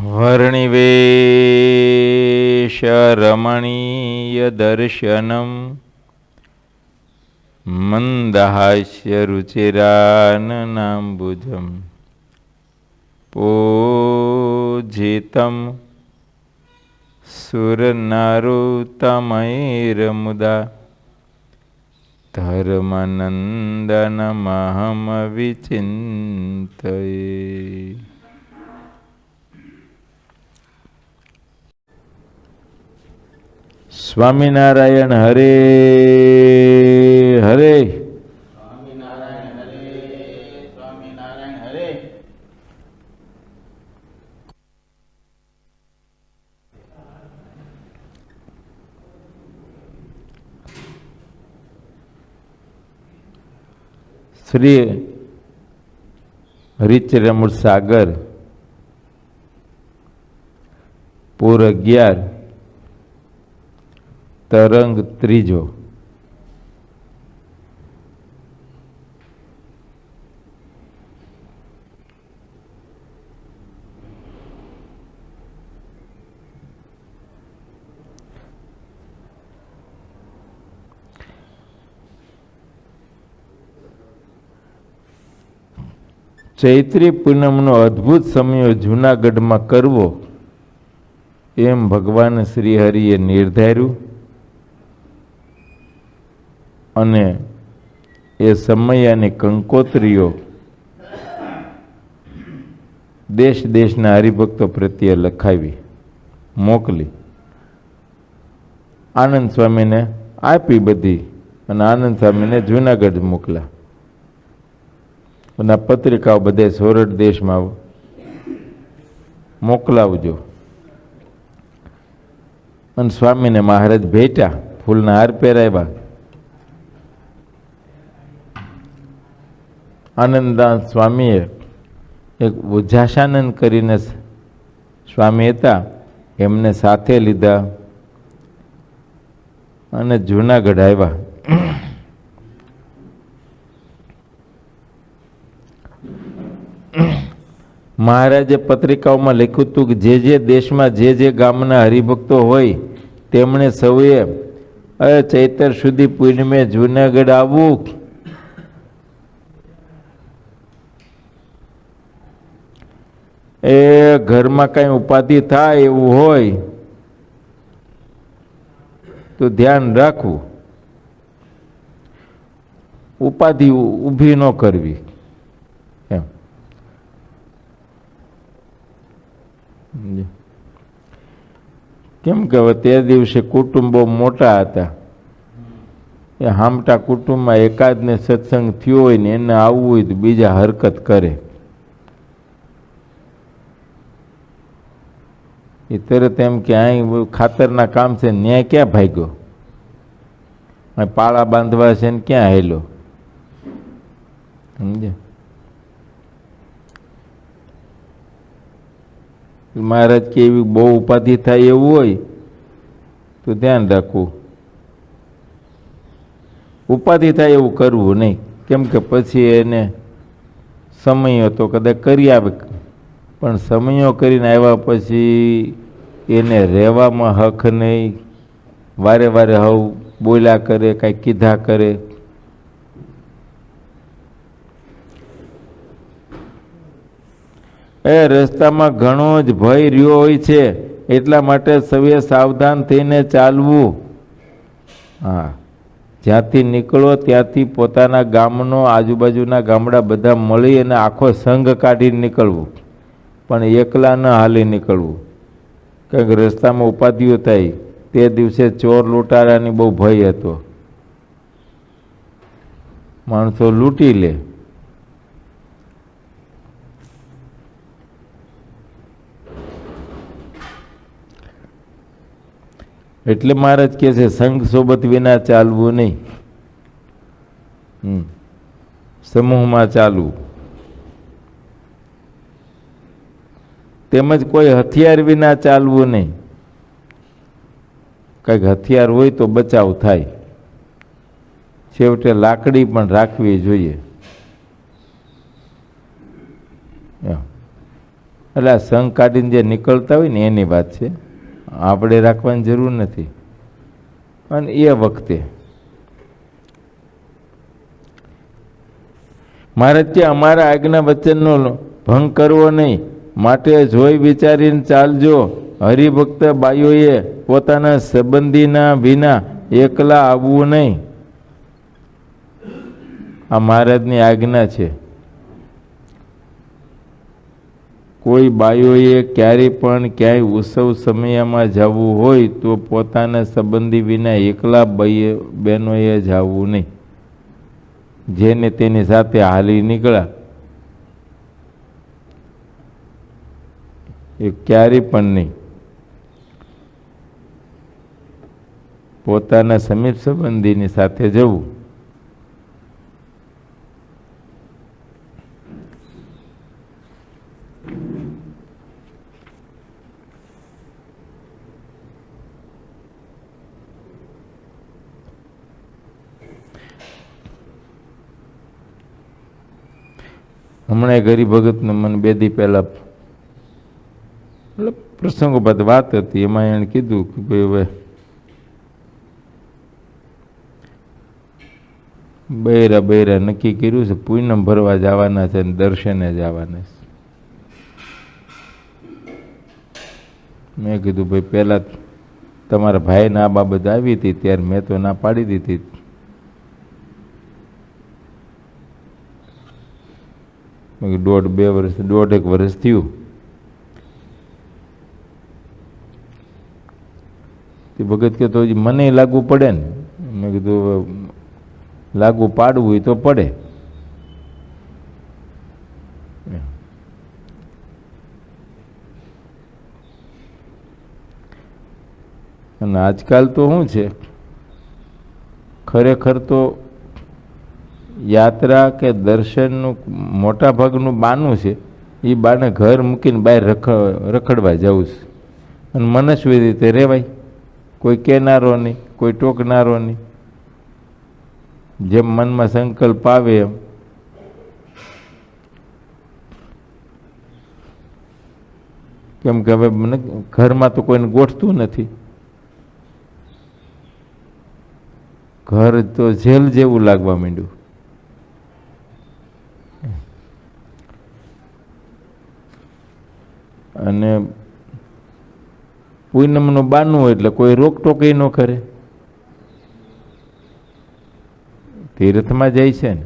વર્ણિવેશરમણીયદર્શનम् મંદહાસ્યરુચિરાનનાંબુજम् પૂજિतं સુરનરોત્તમૈર્મુદા ધર્મનંદનમહમવિચિંતયે. સ્વામિનારાયણ હરે હરે. સ્વામિનારાયણ હરે. સ્વામિનારાયણ હરે. શ્રી હરિચરમૃત સાગર પૂર 11 તરંગ ત્રીજો. ચૈત્રી પૂનમનો અદ્ભુત સમયો જૂનાગઢમાં કરવો એમ ભગવાન શ્રી હરિએ નિર્ધાર્યું અને એ સમયની કંકોત્રીઓ દેશ દેશના હરિભક્તો પ્રત્યે લખાવી મોકલી. આનંદ સ્વામીને આપી બધી અને આનંદ સ્વામીને જૂનાગઢ મોકલા અને પત્રિકાઓ બધે સોરઠ દેશમાં મોકલાવજો. અને સ્વામીને મહારાજ ભેટ્યા, ફૂલના હાર પહેરાવ્યા. આનંદદાસ સ્વામીએ એક ઉજાસાનંદ કરીને સ્વામી હતા, એમને સાથે લીધા અને જૂનાગઢ આવ્યા. મહારાજે પત્રિકાઓમાં લખ્યું હતું કે જે દેશમાં જે ગામના હરિભક્તો હોય તેમણે સૌએ ચૈતર સુધી પૂનમે જૂનાગઢ આવવું. એ ઘરમાં કઈ ઉપાધિ થાય એવું હોય તો ધ્યાન રાખવું, ઉપાધિ ઊભી ન કરવી. કેમ કે હવે તે દિવસે કુટુંબો મોટા હતા, એ હામટા કુટુંબમાં એકાદને સત્સંગ થયો હોય ને એને આવવું હોય તો બીજા હરકત કરે. એ તરત એમ કે અહીં ખાતરના કામ છે ન્યાય ક્યાં ભાગ્યો, પાળા બાંધવા છે ને ક્યાં હેલો. સમજે? મહારાજ કે એવી બહુ ઉપાધિ થાય એવું હોય તો ધ્યાન રાખવું, ઉપાધિ થાય એવું કરવું નહીં. કેમ કે પછી એને સમયો તો કદાચ કરી આવે, પણ સમયો કરીને આવ્યા પછી એને રહેવામાં હક નહીં. વારે વારે હવ બોલ્યા કરે, કાંઈ કીધા કરે. એ રસ્તામાં ઘણો જ ભય રહ્યો હોય છે, એટલા માટે સૌએ સાવધાન થઈને ચાલવું. હા, જ્યાંથી નીકળો ત્યાંથી પોતાના ગામનો, આજુબાજુના ગામડા બધા મળી અને આખો સંઘ કાઢીને નીકળવું, પણ એકલા ન હાલી નીકળવું. કંઈક રસ્તામાં ઉપાધિઓ થાય. તે દિવસે ચોર લૂંટારાની બહુ ભય હતો, માણસો લૂંટી લે. એટલે મહારાજ કહે છે સંઘ સોબત વિના ચાલવું નહીં, સમૂહમાં ચાલવું. તેમજ કોઈ હથિયાર વિના ચાલવું નહીં. કંઈક હથિયાર હોય તો બચાવ થાય. છેવટે લાકડી પણ રાખવી જોઈએ. એટલે આ સંઘ કાઢીને જે નીકળતા હોય ને એની વાત છે, આપણે રાખવાની જરૂર નથી. અને એ વખતે મહારાજ કે અમારા આજ્ઞા વચનનો ભંગ કરવો નહીં, માટે જોઈ વિચારીને ચાલજો. હરિભક્ત બાઈઓએ પોતાના સંબંધીના વિના એકલા આવવું નહીં. આ મહારાજની આજ્ઞા છે. કોઈ બાઈઓએ ક્યારેય પણ ક્યાંય ઉત્સવ સમયમાં જવું હોય તો પોતાના સંબંધી વિના એકલા બહેનોએ જવું નહીં. જેને તેની સાથે હાલી નીકળ્યા એ ક્યારેય પણ નહીં. પોતાના સમીપ સંબંધીની સાથે જવું. હમણાં ગરીબ ભગતને મને 2 દી પહેલા પ્રસંગોપાત વાત હતી, એમાં એણે કીધું કે ભાઈ હવે બૈરા નક્કી કર્યું છે, પૂનમ ભરવા જવાના છે ને દર્શને જવાના છે. મેં કીધું ભાઈ પહેલા તમારા ભાઈને આ બાબત આવી હતી ત્યારે મેં તો ના પાડી દીધી. દોઢેક વર્ષ થયું. તે ભગત કે તો મને લાગુ પડે ને. મેં કીધું લાગુ પાડવું હોય તો પડે. અને આજકાલ તો શું છે, ખરેખર તો યાત્રા કે દર્શનનું મોટા ભાગનું બાનું છે. એ બાને ઘર મૂકીને બહાર રખડવા જવું છે. અને મનસ્વી રીતે રહેવાય, કોઈ કહેનારો નહીં, કોઈ ટોકનારો નહીં. જેમ મનમાં સંકલ્પ આવે એમ. કેમ કે હવે ઘરમાં તો કોઈને ગોઠતું નથી. ઘર તો જેલ જેવું લાગવા માંડ્યું. અને પૂનમનું બાનું હોય એટલે કોઈ રોકટોક ન કરે. તીર્થમાં જાય છે ને,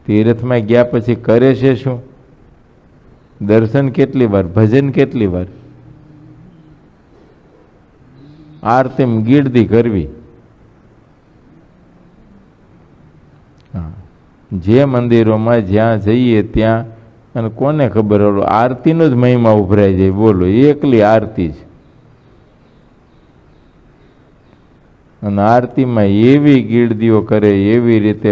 તીર્થમાં ગયા પછી કરે છે શું? દર્શન કેટલી વાર, ભજન કેટલી વાર, આરતી ગીરદી કરવી. જે મંદિરોમાં જ્યાં જઈએ ત્યાં, અને કોને ખબર હોય આરતીનો જ મહિમા ઉભરાઈ જાય. બોલો, એકલી આરતી જ. અને આરતીમાં એવી ગીરદીઓ કરે, એવી રીતે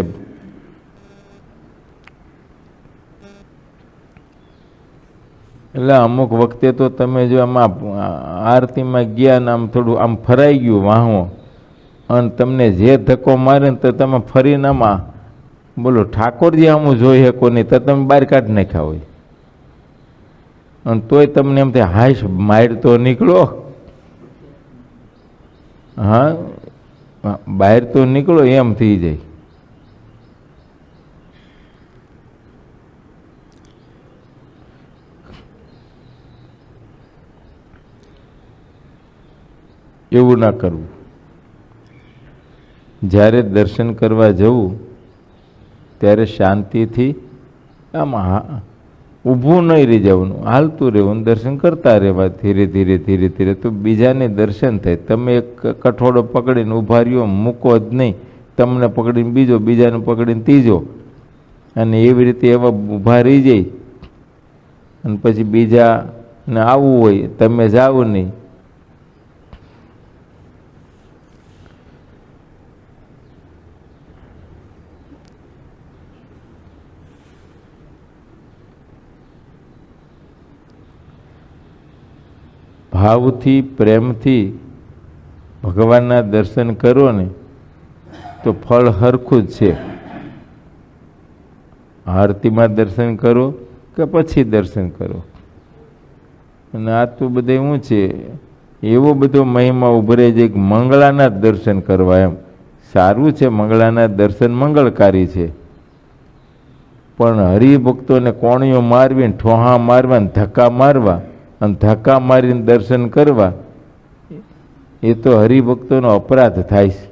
એટલે અમુક વખતે તો તમે જો આમાં આરતીમાં ગયા ને આમ થોડું આમ ફરાઈ ગયું વાહો, અને તમને જે ધક્કો મારે ને તો તમે ફરીને આમાં બોલો ઠાકોરજી આમ જોઈ શકો નહીં તો તમે બહાર કાઢી નાખ્યા હોય. અને તોય તમને એમ થાય હાશ માર તો નીકળો. હા, બહાર તો નીકળો એમ થઈ જાય. એવું ના કરવું. જ્યારે દર્શન કરવા જવું ત્યારે શાંતિથી આમ ઊભું નહીં રહી જવાનું, હાલતું રહેવું, દર્શન કરતા રહેવા ધીરે ધીરે ધીરે ધીરે. તો બીજાને દર્શન થાય. તમે એક કઠોળો પકડીને ઊભા રહ્યો, મૂકો જ નહીં. તમને પકડીને બીજો, બીજાને પકડીને ત્રીજો, અને એવી રીતે એવા ઊભા રહી જાય. અને પછી બીજાને આવવું હોય તમે જાઓ નહીં. ભાવથી પ્રેમથી ભગવાનના દર્શન કરો ને તો ફળ હરખું જ છે. આરતીમાં દર્શન કરો કે પછી દર્શન કરો. અને આ તો બધે શું છે, એવો બધો મહિમા ઉભરે છે કે મંગળાના જ દર્શન કરવા. એમ સારું છે, મંગળાના દર્શન મંગળકારી છે, પણ હરિભક્તોને કોણીઓ મારવી, ઠોહા મારવા ને ધક્કા મારવા અને ધક્કા મારીને દર્શન કરવા, એ તો હરિભક્તોનો અપરાધ થાય છે.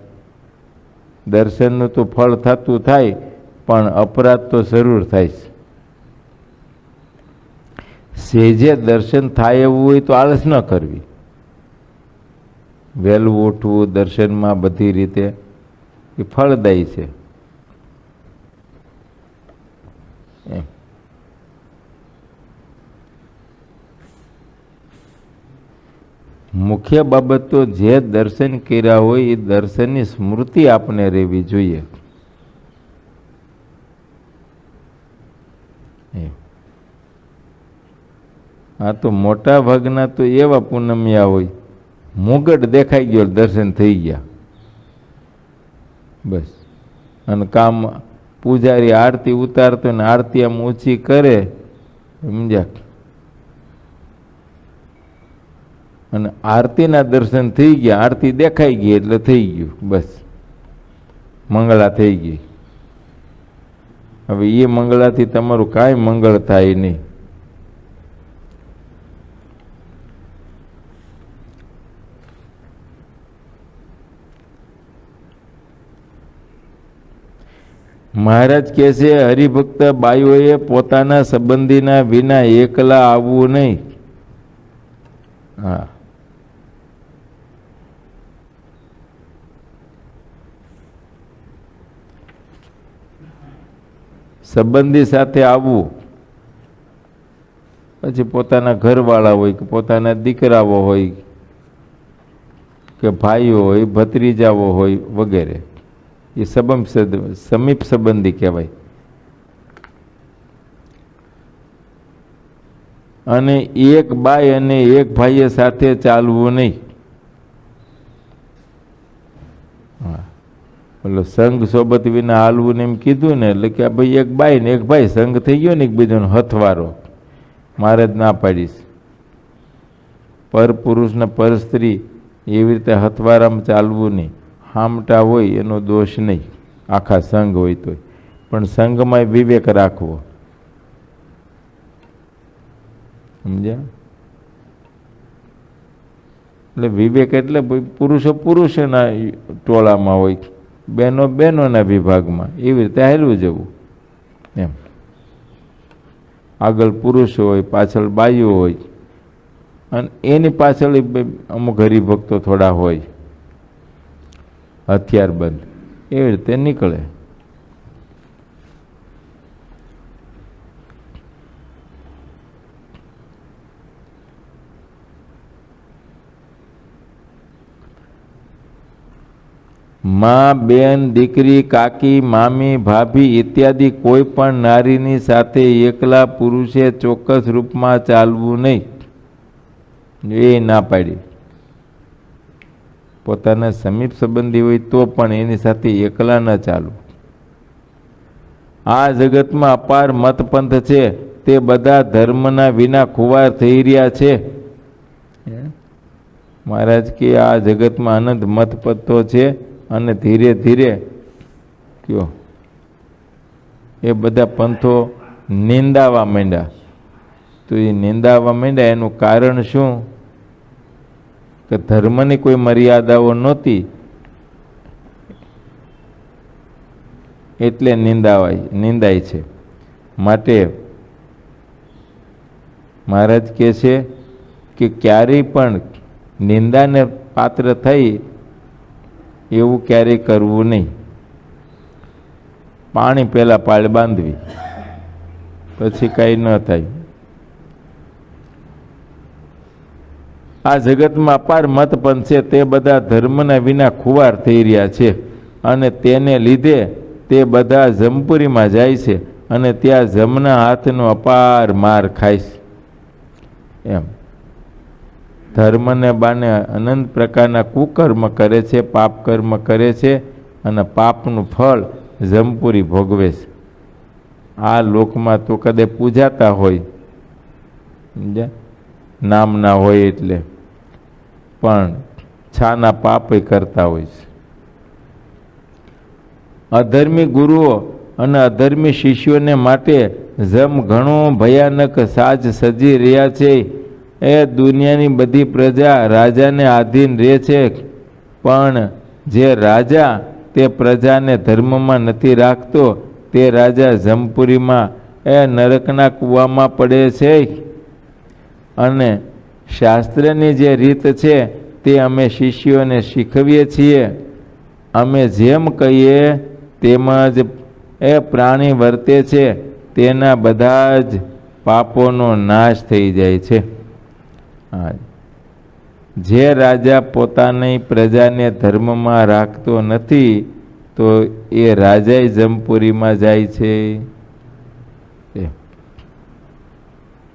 દર્શનનું તો ફળ થતું થાય, પણ અપરાધ તો જરૂર થાય છે. સેજે દર્શન થાય એવું હોય તો આળસ ન કરવી. વહેલું ઉઠવું દર્શનમાં બધી રીતે એ ફળદાયી છે. એમ મુખ્ય બાબત તો જે દર્શન કર્યા હોય એ દર્શનની સ્મૃતિ આપને રહેવી જોઈએ. આ તો મોટા ભાગના તો એવા પૂનમિયા હોય, મુગટ દેખાઈ ગયો દર્શન થઈ ગયા બસ. અને કામ પૂજારી આરતી ઉતારતો ને આરતી આમ ઊંચી કરે, સમજ્યા, અને આરતીના દર્શન થઈ ગયા, આરતી દેખાઈ ગઈ એટલે થઈ ગયું બસ, મંગળા થઈ ગઈ. હવે એ મંગળાથી તમારું કાંઈ મંગળ થાય નહીં. મહારાજ કહે છે, હરિભક્ત બાઈઓએ પોતાના સંબંધીના વિના એકલા આવવું નહીં. હા, સંબંધી સાથે આવવું. પછી પોતાના ઘરવાળા હોય કે પોતાના દીકરાઓ હોય કે ભાઈઓ હોય, ભત્રીજાઓ હોય વગેરે, એ સમીપ સંબંધી કહેવાય. અને એક બાઈ અને એક ભાઈએ સાથે ચાલવું નહીં. એટલે સંઘ સોબત વિના હાલવું ને એમ કીધું ને, એટલે કે ભાઈ એક બાઈ ને એક ભાઈ સંઘ થઈ ગયો ને એકબીજાનો હથવારો. મારે જ ના પાડીશ. પર પુરુષ ને પર સ્ત્રી એવી રીતે હથવારામાં ચાલવું નહીં. હામટા હોય એનો દોષ નહીં, આખા સંઘ હોય તો, પણ સંઘમાં વિવેક રાખવો. સમજ્યા? એટલે વિવેક એટલે પુરુષો પુરુષોના ટોળામાં હોય, બહેનો બહેનોના વિભાગમાં, એવી રીતે હાલવું જવું. એમ આગળ પુરુષો હોય, પાછળ બાઈઓ હોય, અને એની પાછળ અમુક હરિભક્તો થોડા હોય હથિયારબંધ, એવી રીતે નીકળે. માં, બેન, દીકરી, કાકી, મામી, ભાભી ઇત્યાદિ કોઈ પણ નારીની સાથે એકલા પુરુષે ચોક્કસ રૂપમાં ચાલવું નહીં. એ ના પાડી. પોતાના સમીપ સંબંધી હોય તો પણ એની સાથે એકલા ન ચાલવું. આ જગતમાં અપાર મતપંથ છે, તે બધા ધર્મના વિના ખુવાર થઈ રહ્યા છે. મહારાજ કે આ જગતમાં અનંત મતપંથો છે, અને ધીરે ધીરે કયો એ બધા પંથો નિંદાવા માંડ્યા. તો એ નિંદાવા માંડ્યા એનું કારણ શું? કે ધર્મની કોઈ મર્યાદાઓ નહોતી, એટલે નિંદાય છે. માટે મહારાજ કહે છે કે ક્યારેય પણ નિંદાને પાત્ર થઈ એવું ક્યારેય કરવું નહીં. પાણી પહેલા પાળ બાંધવી, પછી કાંઈ ન થાય. આ જગતમાં અપાર મતપંથ છે, તે બધા ધર્મના વિના ખુવાર થઈ રહ્યા છે, અને તેને લીધે તે બધા જમપુરીમાં જાય છે, અને ત્યાં જમના હાથનો અપાર માર ખાય છે. એમ ધર્મને બાને અનંત પ્રકારના કુકર્મ કરે છે, પાપ કર્મ કરે છે, અને પાપનું ફળ જમપુરી ભોગવે છે. આ લોકમાં તો કદાચ પૂજાતા હોય, સમજ્યા? નામના હોય એટલે, પણ છાના પાપય કરતા હોય છે. અધર્મી ગુરુઓ અને અધર્મી શિષ્યોને માટે જમ ઘણો ભયાનક સાજ સજી રહ્યા છે. એ દુનિયાની બધી પ્રજા રાજાને આધીન રહે છે, પણ જે રાજા તે પ્રજાને ધર્મમાં નથી રાખતો તે રાજા જમપુરીમાં એ નરકના કૂવામાં પડે છે. અને શાસ્ત્રની જે રીત છે તે અમે શિષ્યોને શીખવીએ છીએ. અમે જેમ કહીએ તેમ જ એ પ્રાણી વર્તે છે, તેના બધા જ પાપોનો નાશ થઈ જાય છે. જે રાજા પોતાની પ્રજાને ધર્મમાં રાખતો નથી તો એ રાજાય જમપુરીમાં જાય છે.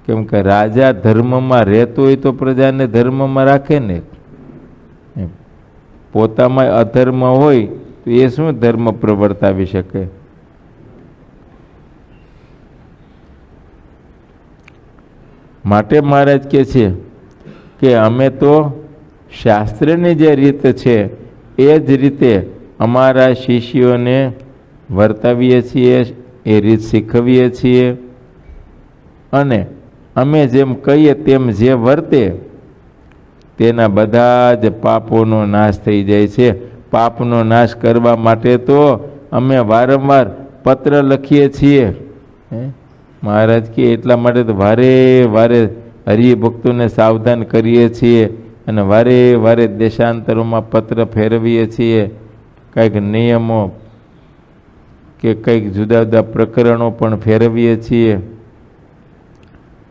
કેમ કે રાજા ધર્મમાં રહેતો હોય તો પ્રજાને ધર્મમાં રાખે ને. પોતામાં અધર્મ હોય તો એ શું ધર્મ પ્રવર્તાવી શકે? માટે મહારાજ કહે છે કે અમે તો શાસ્ત્રની જે રીત છે એ જ રીતે અમારા શિષ્યોને વર્તાવીએ છીએ, એ રીત શીખવીએ છીએ. અને અમે જેમ કહીએ તેમ જે વર્તે તેના બધા જ પાપોનો નાશ થઈ જાય છે. પાપનો નાશ કરવા માટે તો અમે વારંવાર પત્ર લખીએ છીએ. મહારાજ કે એટલા માટે તો વારે વારે હરિભક્તોને સાવધાન કરીએ છીએ અને વારે વારે દેશાંતરોમાં પત્ર ફેરવીએ છીએ. કંઈક નિયમો કે કંઈક જુદા જુદા પ્રકરણો પણ ફેરવીએ છીએ.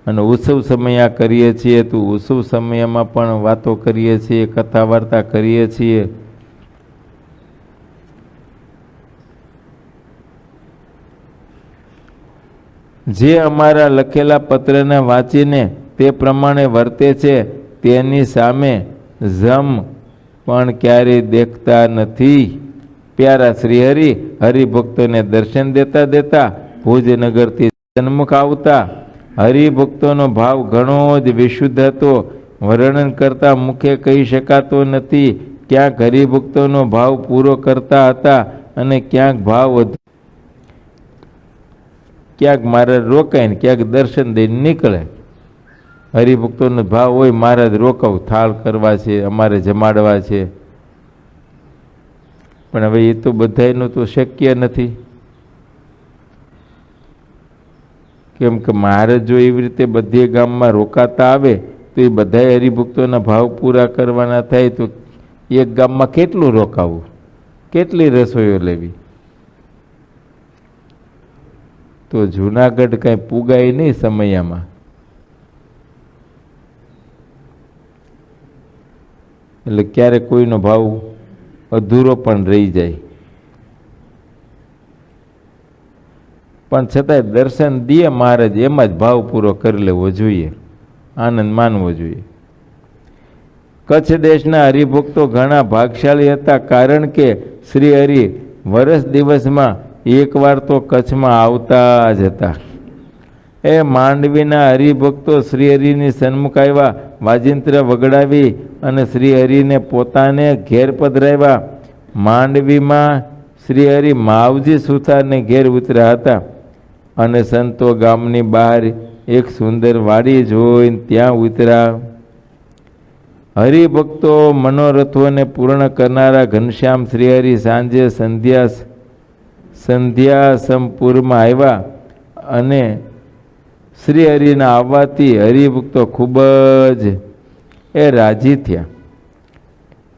અને ઉત્સવ સમયા કરીએ છીએ તો ઉત્સવ સમયમાં પણ વાતો કરીએ છીએ, કથા વાર્તા કરીએ છીએ. જે અમારા લખેલા પત્રને વાંચીને તે પ્રમાણે વર્તે છે તેની સામે જમ પણ ક્યારેય દેખતા નથી. પ્યારા શ્રીહરિ હરિભક્તોને દર્શન દેતા દેતા ભુજનગરથી સન્મુખ આવતા. હરિભક્તોનો ભાવ ઘણો જ વિશુદ્ધ હતો, વર્ણન કરતા મુખે કહી શકાતો નથી. ક્યાંક હરિભક્તોનો ભાવ પૂરો કરતા હતા અને ક્યાંક ભાવ ક્યાંક મહારાજ રોકાય ને ક્યાંક દર્શન દઈને નીકળે. હરિભક્તોનો ભાવ હોય મહારાજ રોકાવ, થાળ કરવા છે, અમારે જમાડવા છે. પણ હવે એ તો બધાયનું તો શક્ય નથી. કેમ કે મહારાજ જો એવી રીતે બધે ગામમાં રોકાતા આવે તો એ બધા હરિભક્તોના ભાવ પૂરા કરવાના થાય તો એક ગામમાં કેટલું રોકાવું, કેટલી રસોઈઓ લેવી? તો જુનાગઢ કાંઈ પુગાય નહીં સમયમાં. એટલે ક્યારેક કોઈનો ભાવ અધૂરો પણ રહી જાય. પણ છતાંય દર્શન દે મહારાજ એમાં જ ભાવ પૂરો કરી લેવો જોઈએ, આનંદ માનવો જોઈએ. કચ્છ દેશના હરિભક્તો ઘણા ભાગશાળી હતા, કારણ કે શ્રી હરિ વર્ષ દિવસમાં એકવાર તો કચ્છમાં આવતા જ હતા. એ માંડવીના હરિભક્તો શ્રીહરિની સન્મુખ આવ્યા, વાજિંત્ર વગડાવી અને શ્રીહરિને પોતાને ઘેર પધરાવ્યા. માંડવીમાં શ્રીહરિ માવજી સુથારને ઘેર ઉતર્યા હતા અને સંતો ગામની બહાર એક સુંદર વાડી જોઈને ત્યાં ઉતર્યા. હરિભક્તો મનોરથોને પૂર્ણ કરનારા ઘનશ્યામ શ્રીહરિ સાંજે સંધ્યા સંપુરમાં આવ્યા અને શ્રીહરિના આવવાથી હરિભક્તો ખૂબ જ રાજી થયા.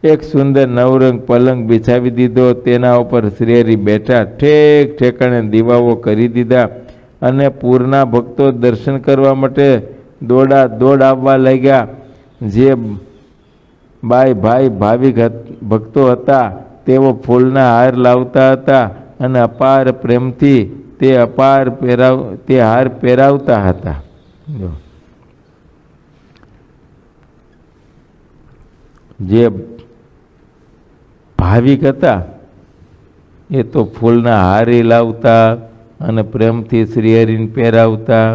એક સુંદર નવરંગ પલંગ બિછાવી દીધો, તેના ઉપર શ્રીહરિ બેઠા. ઠેક ઠેકાણે દીવાઓ કરી દીધા અને પૂરના ભક્તો દર્શન કરવા માટે દોડ આવવા લાગ્યા. જે ભાઈ ભાવિક ભક્તો હતા તેઓ ફૂલના હાર લાવતા હતા અને અપાર પ્રેમથી તે હાર પહેરાવતા હતા. જે ભાવિક હતા એ તો ફૂલના હારી લાવતા, અને પ્રેમથી શ્રીહરિને પહેરાવતા,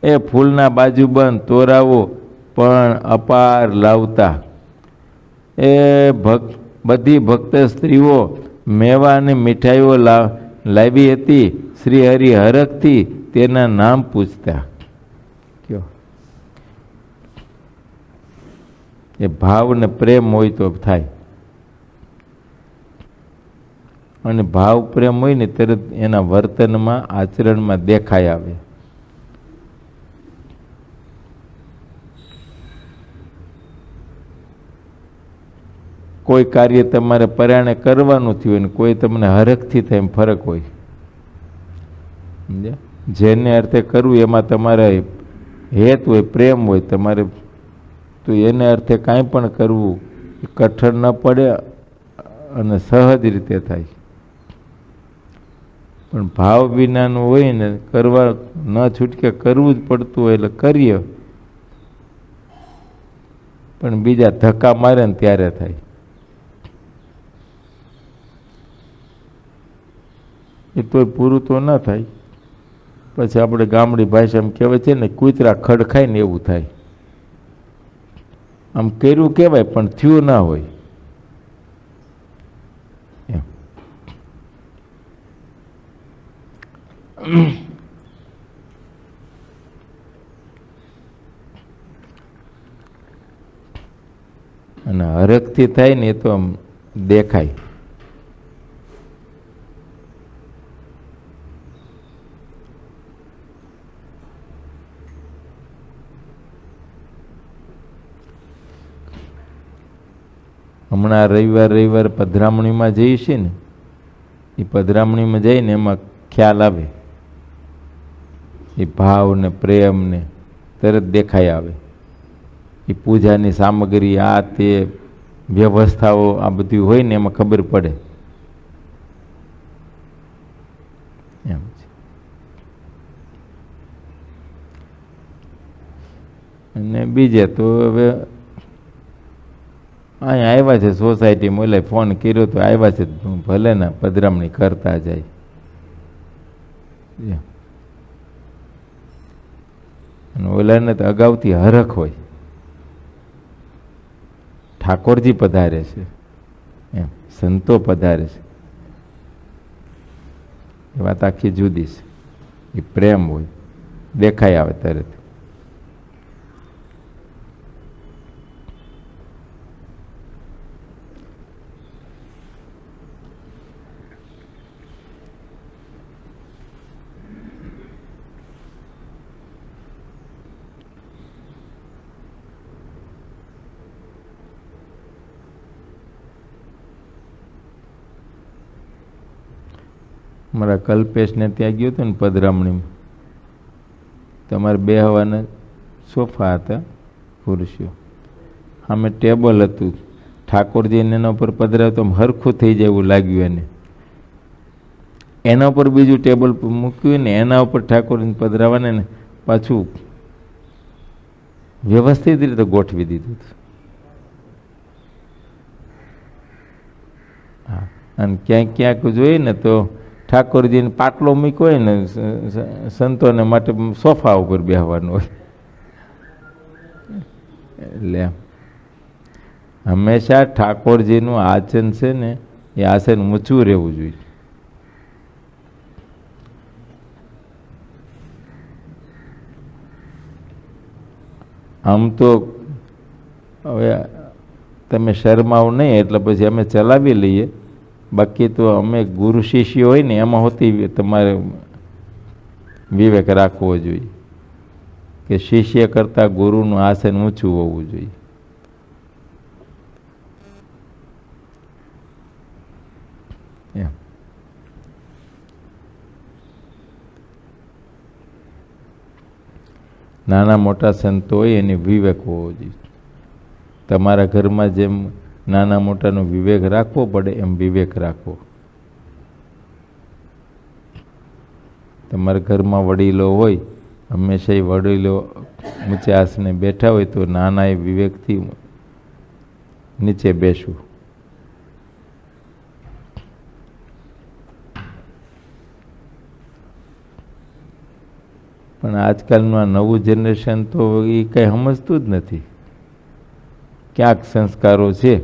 એ ફૂલના બાજુબંધ તોરાવો પણ અપાર લાવતા, એ બધી ભક્ત સ્ત્રીઓ મેવા અને મીઠાઈઓ લાવી હતી. શ્રીહરિ હરખથી તેના નામ પૂછતા. કયો એ ભાવ ને પ્રેમ હોય તો થાય, અને ભાવ પ્રેમ હોય ને તરત એના વર્તનમાં આચરણમાં દેખાય આવે. કોઈ કાર્ય તમારે પરાણે કરવાનું થયું હોય ને કોઈ તમને હરખથી થાય એમ ફરક હોય. સમજ્યા? જેને અર્થે કરવું એમાં તમારે હેત હોય, પ્રેમ હોય તમારે, તો એને અર્થે કાંઈ પણ કરવું કઠણ ન પડે અને સહજ રીતે થાય. પણ ભાવ વિનાનું હોય ને કરવા ન છૂટકે કરવું જ પડતું હોય એટલે કરીએ, પણ બીજા ધક્કા મારે ને ત્યારે થાય. એ તોય પૂરું તો ન થાય. પછી આપણે ગામડી ભાષામાં કહેવાય છે ને, કૂતરા ખડ ખાય ને એવું થાય. આમ કર્યું કહેવાય પણ થયું ના હોય. અને હરખથી થાય ને એ તો આમ દેખાય. હમણાં રવિવાર પધરામણીમાં જઈએ છીએ ને, એ પધરામણીમાં જઈને એમાં ખ્યાલ આવે, એ ભાવ ને પ્રેમ ને તરત દેખાય આવે. એ પૂજાની સામગ્રી આ તે વ્યવસ્થાઓ આ બધી હોય ને એમાં ખબર પડે. એમ છે. અને બીજે તો હવે અહીંયા આવ્યા છે સોસાયટીમાં, એટલે ફોન કર્યો તો આવ્યા છે, ભલે ને પધરામણી કરતા જાય. અને ઓલાને તો અગાઉથી હરખ હોય, ઠાકોરજી પધારે છે, એમ સંતો પધારે છે, એ વાત આખી જુદી છે. એ પ્રેમ હોય, દેખાય આવે તરત. મારા કલ્પેશને ત્યાં ગયો હતો ને પધરામણીમાં, તમારે બે હવાના સોફા હતા ખુરશીઓ, સામે ટેબલ હતું. ઠાકોરજીને એના ઉપર પધરાવ તો હરખું થઈ જાય એવું લાગ્યું એને. એના ઉપર બીજું ટેબલ મૂક્યું ને એના ઉપર ઠાકોરજીને પધરાવાને ને પાછું વ્યવસ્થિત રીતે ગોઠવી દીધું. હા, અને ક્યાંક ક્યાંક જોઈએ ને તો ઠાકોરજીને પાટલો મૂક્યો હોય ને સંતોને માટે સોફા ઉપર બેસવાનું હોય. એટલે હંમેશા ઠાકોરજીનું આસન છે ને એ આસન ઊંચું રહેવું જોઈએ. આમ તો હવે તમે શરમાવ નહીં એટલે પછી અમે ચલાવી લઈએ, બાકી તો અમે ગુરુ શિષ્ય હોય ને એમાં હોતી તમારે વિવેક રાખવો જોઈએ કે શિષ્ય કરતાં ગુરુનું આસન ઊંચું હોવું જોઈએ. નાના મોટા સંતો હોય એને વિવેક હોવો જોઈએ. તમારા ઘરમાં જેમ નાના મોટાનો વિવેક રાખવો પડે એમ વિવેક રાખવો. તમારા ઘરમાં વડીલો હોય, હંમેશા એ વડીલો ઊંચે આસને બેઠા હોય તો નાના એ વિવેકથી નીચે બેસવું. પણ આજકાલનું આ નવું જનરેશન તો એ કંઈ સમજતું જ નથી. ક્યાંક સંસ્કારો છે,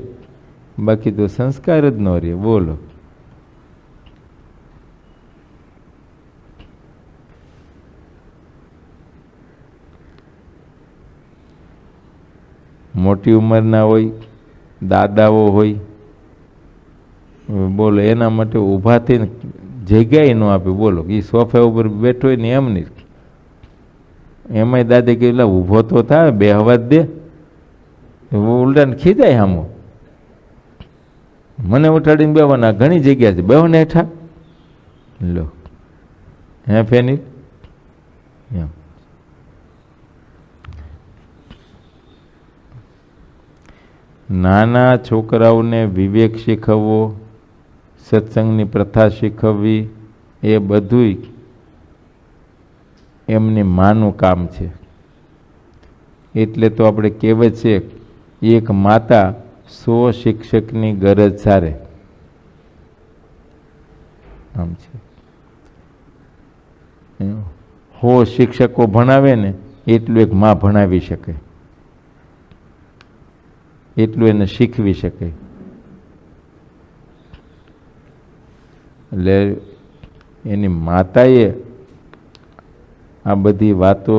બાકી તો સંસ્કાર જ ન રહે. બોલો. મોટી ઉંમરના હોય, દાદાઓ હોય, બોલો એના માટે ઊભા થઈને જગ્યાએ ન આપે. બોલો એ સોફા ઉપર બેઠો હોય ને એમ નહીં, એમાંય દાદે કે એટલે ઊભો તો થાય, બે હવા જ દે. ઉલટાને ખીજાય આમો, મને ઉઠાડીને બેવાના ઘણી જગ્યા છે, બેહો ને હેઠા લો. હે ફેનિલ એમ. નાના છોકરાઓને વિવેક શીખવવો, સત્સંગની પ્રથા શીખવવી, એ બધુંય એમની માનું કામ છે. એટલે તો આપણે કહેવત છે, એક માતા 100 શિક્ષકની ગરજ સારે. આમ છે. 100 શિક્ષકો ભણાવે ને એટલું એક માં ભણાવી શકે, એટલું એને શીખવી શકે. એટલે એની માતાએ આ બધી વાતો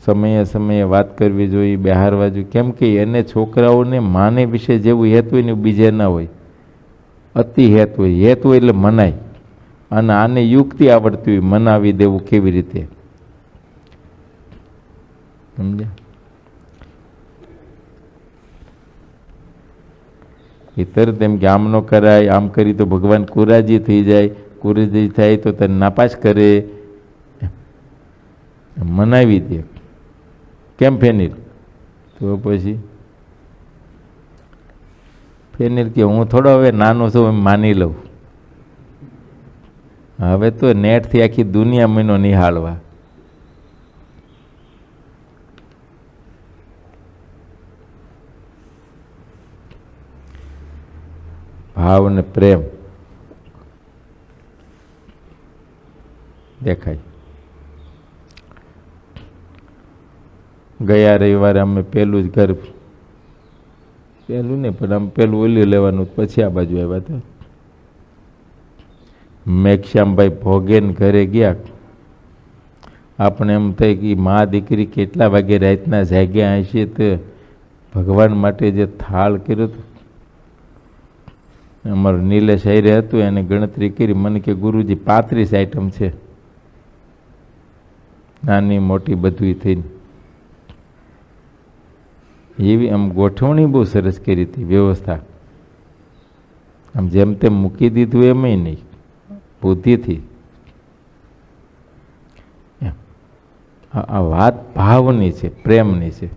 સમયે સમયે વાત કરવી જોઈએ, બહારવા જોઈએ. કેમ કે એને છોકરાઓને માને વિશે જેવું હેત હોય ને બીજે ના હોય. અતિ હેત હોય, હેત હોય એટલે મનાય. અને આને યુક્તિ આવડતી હોય મનાવી દેવું કેવી રીતે. સમજ્યા? એ તરત એમ કે આમ ન કરાય, આમ કરી તો ભગવાન કુરાજી થઈ જાય, કુરાજી થાય તો તને નાપાસ કરે, મનાવી દે. કેમ ફેનિલ? તો પછી ફેનિલ કે હું થોડો હવે નાનો છું, એમ માની લઉં. હવે તો નેટથી આખી દુનિયા મહિનો નિહાળવા. ભાવ અને પ્રેમ દેખાય. ગયા રવિવારે અમે પેલું જ ઘર, પેલું નહીં પણ આમ પેલું ઓલી લેવાનું, પછી આ બાજુ આવ્યા હતા. મેઘશ્યામભાઈ ભોગેન ઘરે ગયા. આપણે એમ થાય કે મા દીકરી કેટલા વાગે રાતના જાગ્યા હશે, તો ભગવાન માટે જે થાળ કર્યો હતો. અમારું નિલેશ હારે હતું, એને ગણતરી કરી, મને કે ગુરુજી 35 આઈટમ છે, નાની મોટી બધું થઈને. એવી આમ ગોઠવણી બહુ સરસ કરી હતી, વ્યવસ્થા. આમ જેમ તેમ મૂકી દીધું એમય નહીં, બુદ્ધિથી. આ વાત ભાવની છે, પ્રેમની છે.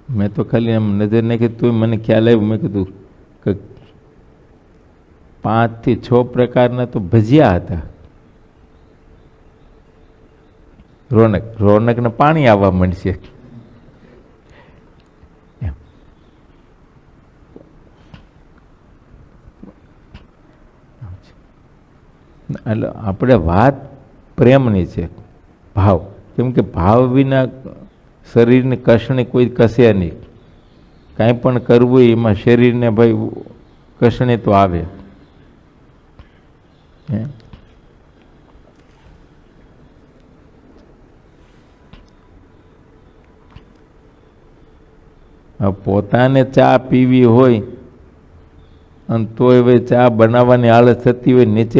મેં તો ખાલી એમ નજર નાખી, તું મને ખ્યાલ આવ્યો. મેં કીધું કે 5 થી 6 પ્રકારના તો ભજીયા હતા. રોનકને પાણી આવવા માંડશે. એટલે આપણે વાત પ્રેમની છે, ભાવ. કેમ કે ભાવ વિના શરીરની કસણી કોઈ કશે નહીં. કાંઈ પણ કરવું એમાં શરીરને ભાઈ કસણી તો આવે. પોતાને ચા પીવી હોય અને તોય હવે ચા બનાવવાની હાલત થતી હોય નીચે,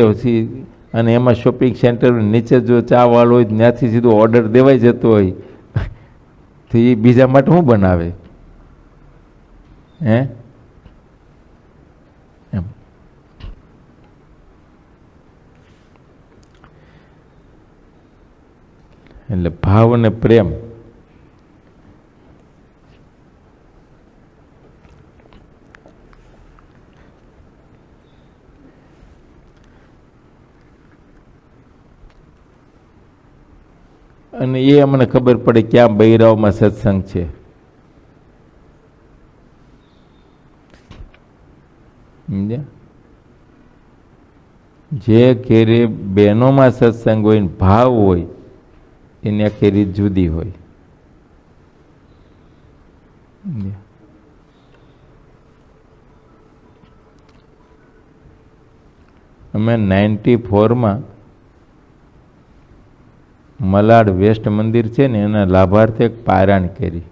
અને એમાં શોપિંગ સેન્ટર નીચે જો ચા વાળો હોય ત્યાંથી સીધો ઓર્ડર દેવાઈ જતો હોય, તો એ બીજા માટે શું બનાવે? હે એમ. એટલે ભાવ અને પ્રેમ અને એ અમને ખબર પડે ક્યાં બૈરાઓમાં સત્સંગ છે. સમજ્યા? જે ઘેરે બહેનોમાં સત્સંગ હોય ને ભાવ હોય એની આખી રીત જુદી હોય. સમજ્યા? અમે 94માં મલાડ વેસ્ટ મંદિર છે ને એના લાભાર્થે એક પારાયણ કરી.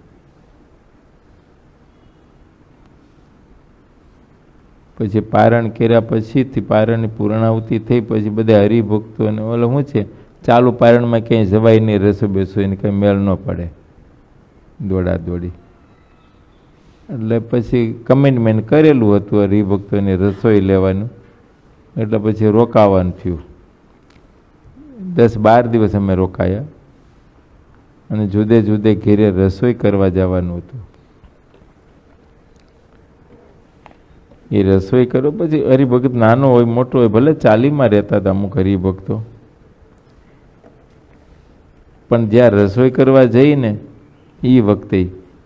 પછી પારાયણ કર્યા પછીથી પારાયણની પૂર્ણાહુતિ થઈ પછી બધા હરિભક્તો અને ઓલો શું છે ચાલુ પારાયણમાં ક્યાંય જવાય નહીં, રસો બેસો એને કંઈ મેળ ન પડે, દોડા દોડી. એટલે પછી કમિટમેન્ટ કરેલું હતું હરિભક્તોની રસોઈ લેવાનું, એટલે પછી રોકાવાનું થયું. 10-12 દિવસ અમે રોકાયા અને જુદે જુદે ઘેરે રસોઈ કરવા જવાનું હતું. એ રસોઈ કરો પછી હરિભગત નાનો હોય મોટો હોય, ભલે 40માં રહેતા હતા અમુક હરિભક્તો, પણ જ્યાં રસોઈ કરવા જઈને એ વખતે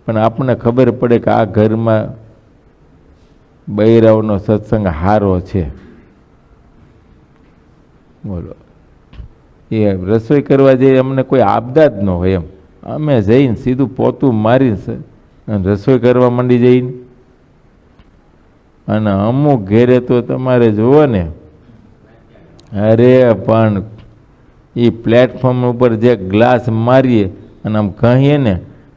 પણ આપણને ખબર પડે કે આ ઘરમાં બૈરાઓનો સત્સંગ હારો છે. બોલો, એ રસોઈ કરવા જઈએ અમને કોઈ આપદા જ ન હોય એમ. અમે જઈને સીધું પોતું મારીને રસોઈ કરવા માંડી જઈને. અને અમુક ઘેરે તો તમારે જુઓ ને, અરે પણ એ પ્લેટફોર્મ ઉપર જે ગ્લાસ મારીએ અને આમ કહીએ ને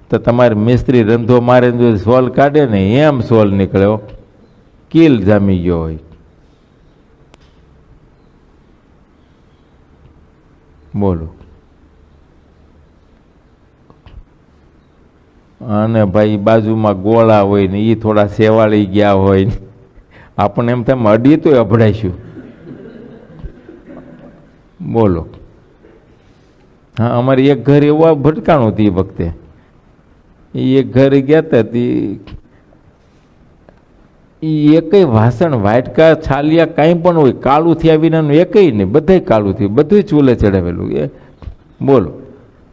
તો તમારે મિસ્ત્રી રંધો મારે જો સોલ કાઢે ને એમ સોલ નીકળ્યો, કીલ જામી ગયો હોય. બોલો. અને ભાઈ બાજુમાં ગોળા હોય ને એ થોડા સેવાળી ગયા હોય ને આપણને એમ થાય અડીએ તો અભડાઈશું. બોલો. હા, અમારે એક ઘર એવું ભટકાણું હતું એ વખતે. એ એક ઘરે ગયા હતા એ એકય વાસણ વાટકા છાલિયા કાંઈ પણ હોય કાળું થયા વિનાનું એકય નહીં, બધાય કાળું થયું, બધું ચૂલે ચડાવેલું. એ બોલો,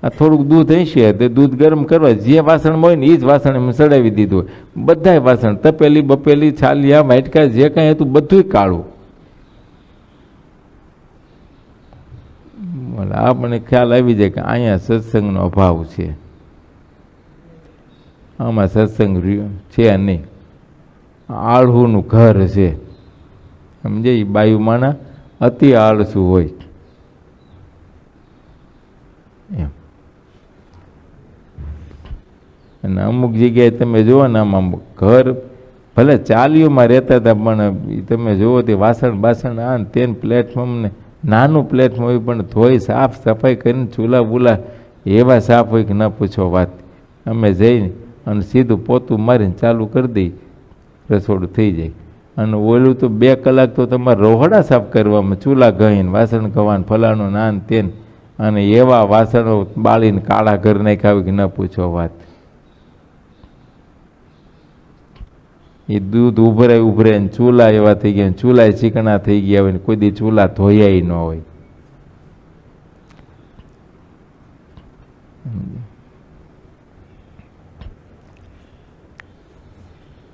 આ થોડુંક દૂધ હશે તો દૂધ ગરમ કરવા જે વાસણ હોય ને એ જ વાસણ એમ ચડાવી દીધું હોય. બધાય વાસણ તપેલી બપેલી છાલિયા વાટકા જે કાંઈ હતું બધું કાળું. આપણને ખ્યાલ આવી જાય કે અહીંયા સત્સંગનો અભાવ છે, આમાં સત્સંગ છે નહીં, આળહુનું ઘર છે. સમજે? એ બાયુમાના અતિ આળસુ હોય એમ. અને અમુક જગ્યાએ તમે જુઓ ને આમ ઘર ભલે ચાલીઓમાં રહેતા હતા પણ તમે જુઓ તે વાસણ બાસણ આ તેને પ્લેટફોર્મ ને નાનું પ્લેટફોર્મ હોય પણ ધોઈ સાફ સફાઈ કરીને ચૂલા બુલા એવા સાફ હોય કે ન પૂછો વાત. અમે જઈને અને સીધું પોતું મારીને ચાલુ કરી દઈ, રસોડું થઈ જાય. અને ઓલું તો 2 કલાક તો તમારે રોહડા સાફ કરવામાં, ચૂલા ગહીને વાસણ ગવાન ફલાણું નાન તેન, અને એવા વાસણો બાળીને કાળા ઘર નાખ્યા કે ન પૂછો વાત. એ દૂધ ઉભરાય ને ચૂલા એવા થઈ ગયા, ચૂલા ચીકણા થઈ ગયા હોય ને કોઈ દી ચૂલા ધોયા ન હોય.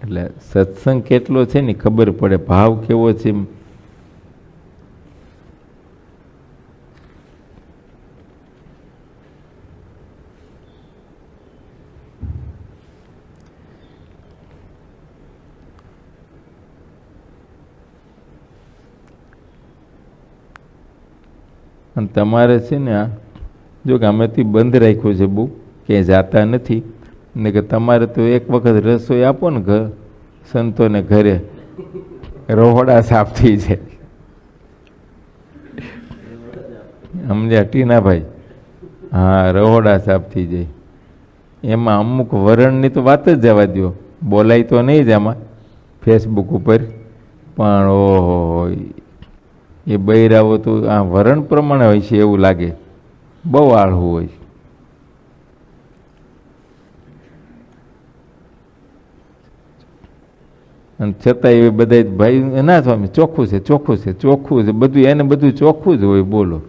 એટલે સત્સંગ કેટલો છે ને ખબર પડે, ભાવ કેવો છે. અને તમારે છે ને આ જો કે અમેથી બંધ રાખ્યું છે, બહુ ક્યાંય જાતા નથી ને કે તમારે તો એક વખત રસોઈ આપો ને ઘર સંતોને ઘરે, રોહડા સાફ થઈ જાય. સમજ્યા ટીનાભાઈ? હા, રોહડા સાફ થઈ જાય. એમાં અમુક વરણની તો વાત જ જવા દો, બોલાય તો નહીં જ આમાં ફેસબુક ઉપર, પણ ઓહો એ બૈરાઓ તો આ વરણ પ્રમાણે હોય છે એવું લાગે, બહુ આળહું હોય. અને છતાં એ બધા ભાઈ ના સ્વામી ચોખ્ખું છે ચોખ્ખું છે ચોખ્ખું છે બધું, એને બધું ચોખ્ખું જ હોય. બોલો,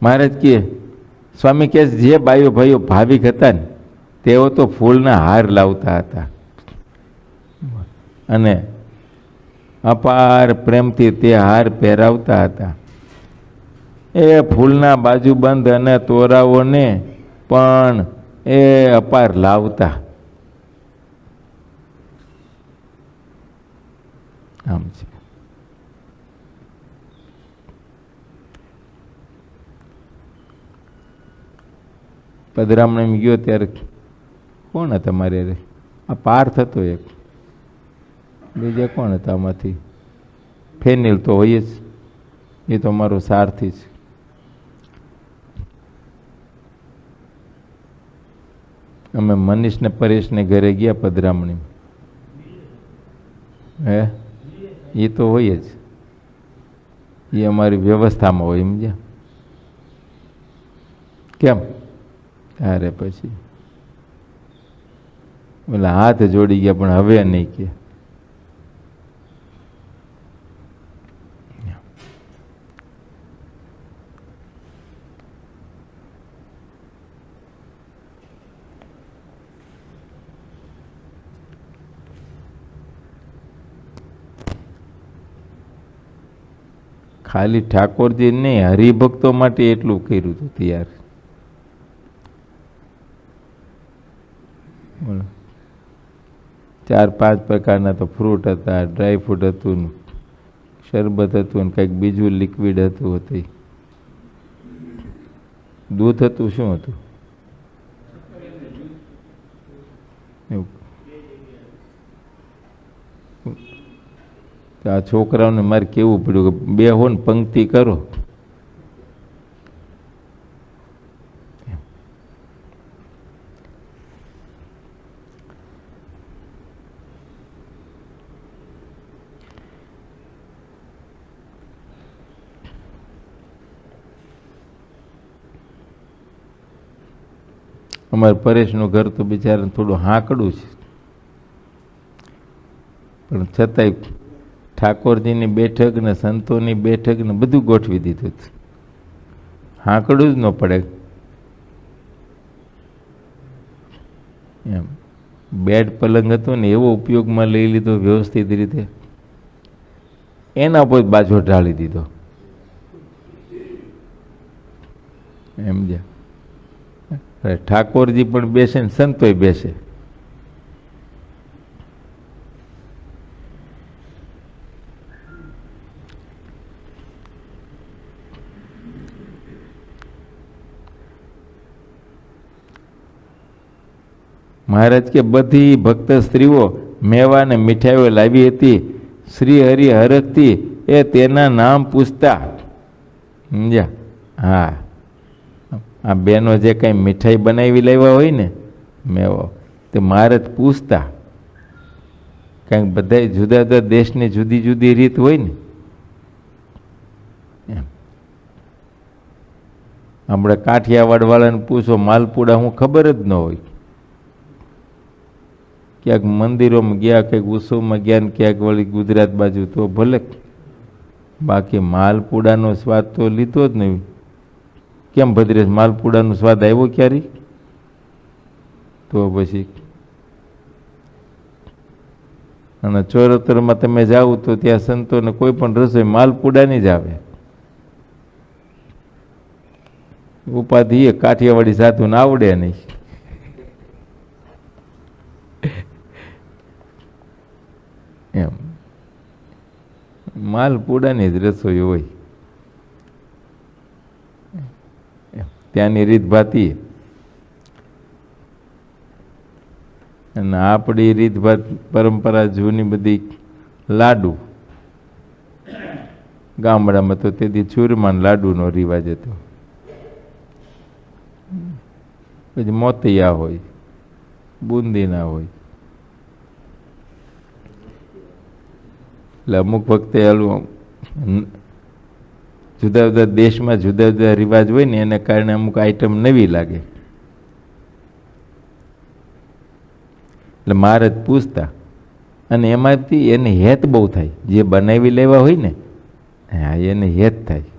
મહારાજ કહે, સ્વામી કહે જે બાયો ભાઈઓ ભાવિક હતા ને તેઓ તો ફૂલના હાર લાવતા હતા અને અપાર પ્રેમથી તે હાર પહેરાવતા હતા. એ ફૂલના બાજુબંધ અને તોરાઓને પણ એ અપાર લાવતા. આમ છે. પધરામણી ગયો ત્યારે કોણ હતા મારે રે? આ પાર્થ હતો એક, બીજા કોણ હતા આમાંથી? ફેનિલ તો હોય જ, એ તો મારો સારથી છે. અમે મનીષ ને પરેશ ને ઘરે ગયા પધરામણી. હે એ તો હોય જ, એ અમારી વ્યવસ્થામાં હોય સમજ્યા. કેમ? અરે પછી ઓલા હાથ જોડી ગયા પણ હવે નહીં કે. ખાલી ઠાકોરજી નહીં, હરિભક્તો માટે એટલું કર્યું હતું તૈયાર. બોલો, 4-5 પ્રકારના તો ફ્રૂટ હતા, ડ્રાય ફ્રૂટ હતું, શરબત હતું ને કંઈક બીજું લિક્વિડ હતું. દૂધ હતું, શું હતું એવું? તો આ છોકરાઓને મારે કેવું પડ્યું કે બેહો ને પંક્તિ કરો. અમારે પરેશનું ઘર તો બિચારા થોડું હાંકડું છે, પણ છતાંય ઠાકોરજીની બેઠક ને સંતોની બેઠક ને બધું ગોઠવી દીધું. હાંકડું જ ન પડે એમ. બેડ પલંગ હતો ને એવો ઉપયોગમાં લઈ લીધો વ્યવસ્થિત રીતે, એના પર બાજુ ઢાળી દીધો એમ. જ્યાં ઠાકોરજી પણ બેસે ને સંતોય બેસે. મહારાજ કે બધી ભક્ત સ્ત્રીઓ મેવા ને મીઠાઈઓ લાવી હતી. શ્રી હરિ હરખથી એ તેના નામ પૂછતા. સમજ્યા? હા, આ બેનો જે કંઈ મીઠાઈ બનાવી લાવ્યા હોય ને મેવો, તે મહારાજ પૂછતા. કારણ કે બધા જુદા જુદા દેશની જુદી જુદી રીત હોય ને એમ. આપણે કાઠિયાવાડ વાળાને પૂછો માલપુડા હું ખબર જ ન હોય. ક્યાંક મંદિરોમાં ગયા, કંઈક ઉત્સવમાં ગયા ને ક્યાંક વળી ગુજરાત બાજુ તો ભલે, બાકી માલપુડાનો સ્વાદ તો લીધો જ નહીં. કેમ ભદ્રેશ, માલપુડાનો સ્વાદ આવ્યો ક્યારે? તો પછી અને ચોરોતરમાં તમે જાઓ તો ત્યાં સંતોને કોઈ પણ રસોઈ માલપુડાની જ આવે. ઉપાધિ એ કાઠિયાવાડી સાધુને આવડે નહીં. એમ માલપુડાની જ રસોઈ હોય. ત્યાંની રીત ભાતી અને આપણી રીત ભાત પરંપરા જૂની બધી લાડુ. ગામડામાં તો તેથી ચૂરમાન લાડુનો રિવાજ હતો. પછી મોતિયા હોય, બુંદીના હોય. એટલે અમુક વખતે જુદા જુદા દેશમાં જુદા જુદા રિવાજ હોય ને એને કારણે અમુક આઈટમ નવી લાગે. એટલે મહારાજ પૂછતા અને એમાંથી એને હેત બહુ થાય. જે બનાવી લેવા હોય ને હા એને હેત થાય.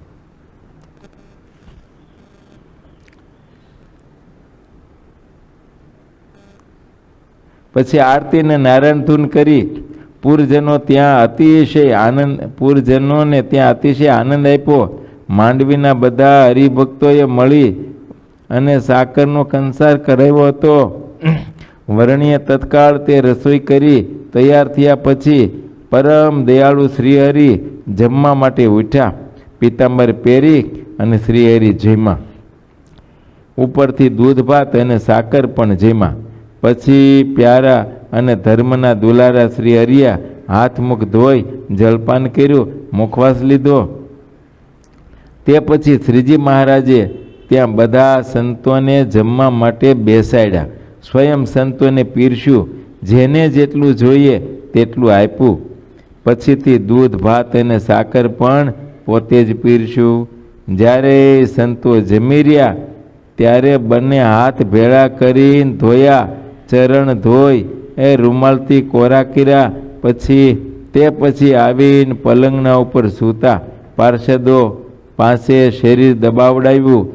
પછી આરતીને નારાયણ ધૂન કરી પૂરજનો પૂરજનોને ત્યાં અતિશય આનંદ આપ્યો. માંડવીના બધા હરિભક્તોએ મળી અને સાકરનો કંસાર કરાવ્યો હતો. વર્ણીએ તત્કાળ તે રસોઈ કરી તૈયાર થયા પછી પરમ દયાળુ શ્રીહરિ જમવા માટે ઉઠ્યા. પીતાંબર પહેરી અને શ્રીહરિ જમ્યા. ઉપરથી દૂધ ભાત અને સાકર પણ જમ્યા. પછી પ્યારા અને ધર્મના દુલારા શ્રીહરિયા હાથ મુખ ધોઈ જલપાન કર્યું, મુખવાસ લીધો. તે પછી શ્રીજી મહારાજે ત્યાં બધા સંતોને જમવા માટે બેસાડ્યા. સ્વયં સંતોને પીરસ્યું, જેને જેટલું જોઈએ તેટલું આપ્યું. પછીથી દૂધ ભાત અને સાકર પણ પોતે જ પીરસ્યું. જ્યારે સંતો જમી રહ્યા ત્યારે બંને હાથ ભેળા કરીને ધોયા, ચરણ ધોઈ રૂમાલથી કોરા કર્યા. તે પછી આવીને પલંગના ઉપર સૂતા. પાર્ષદો પાસે શરીર દબાવડાવ્યું.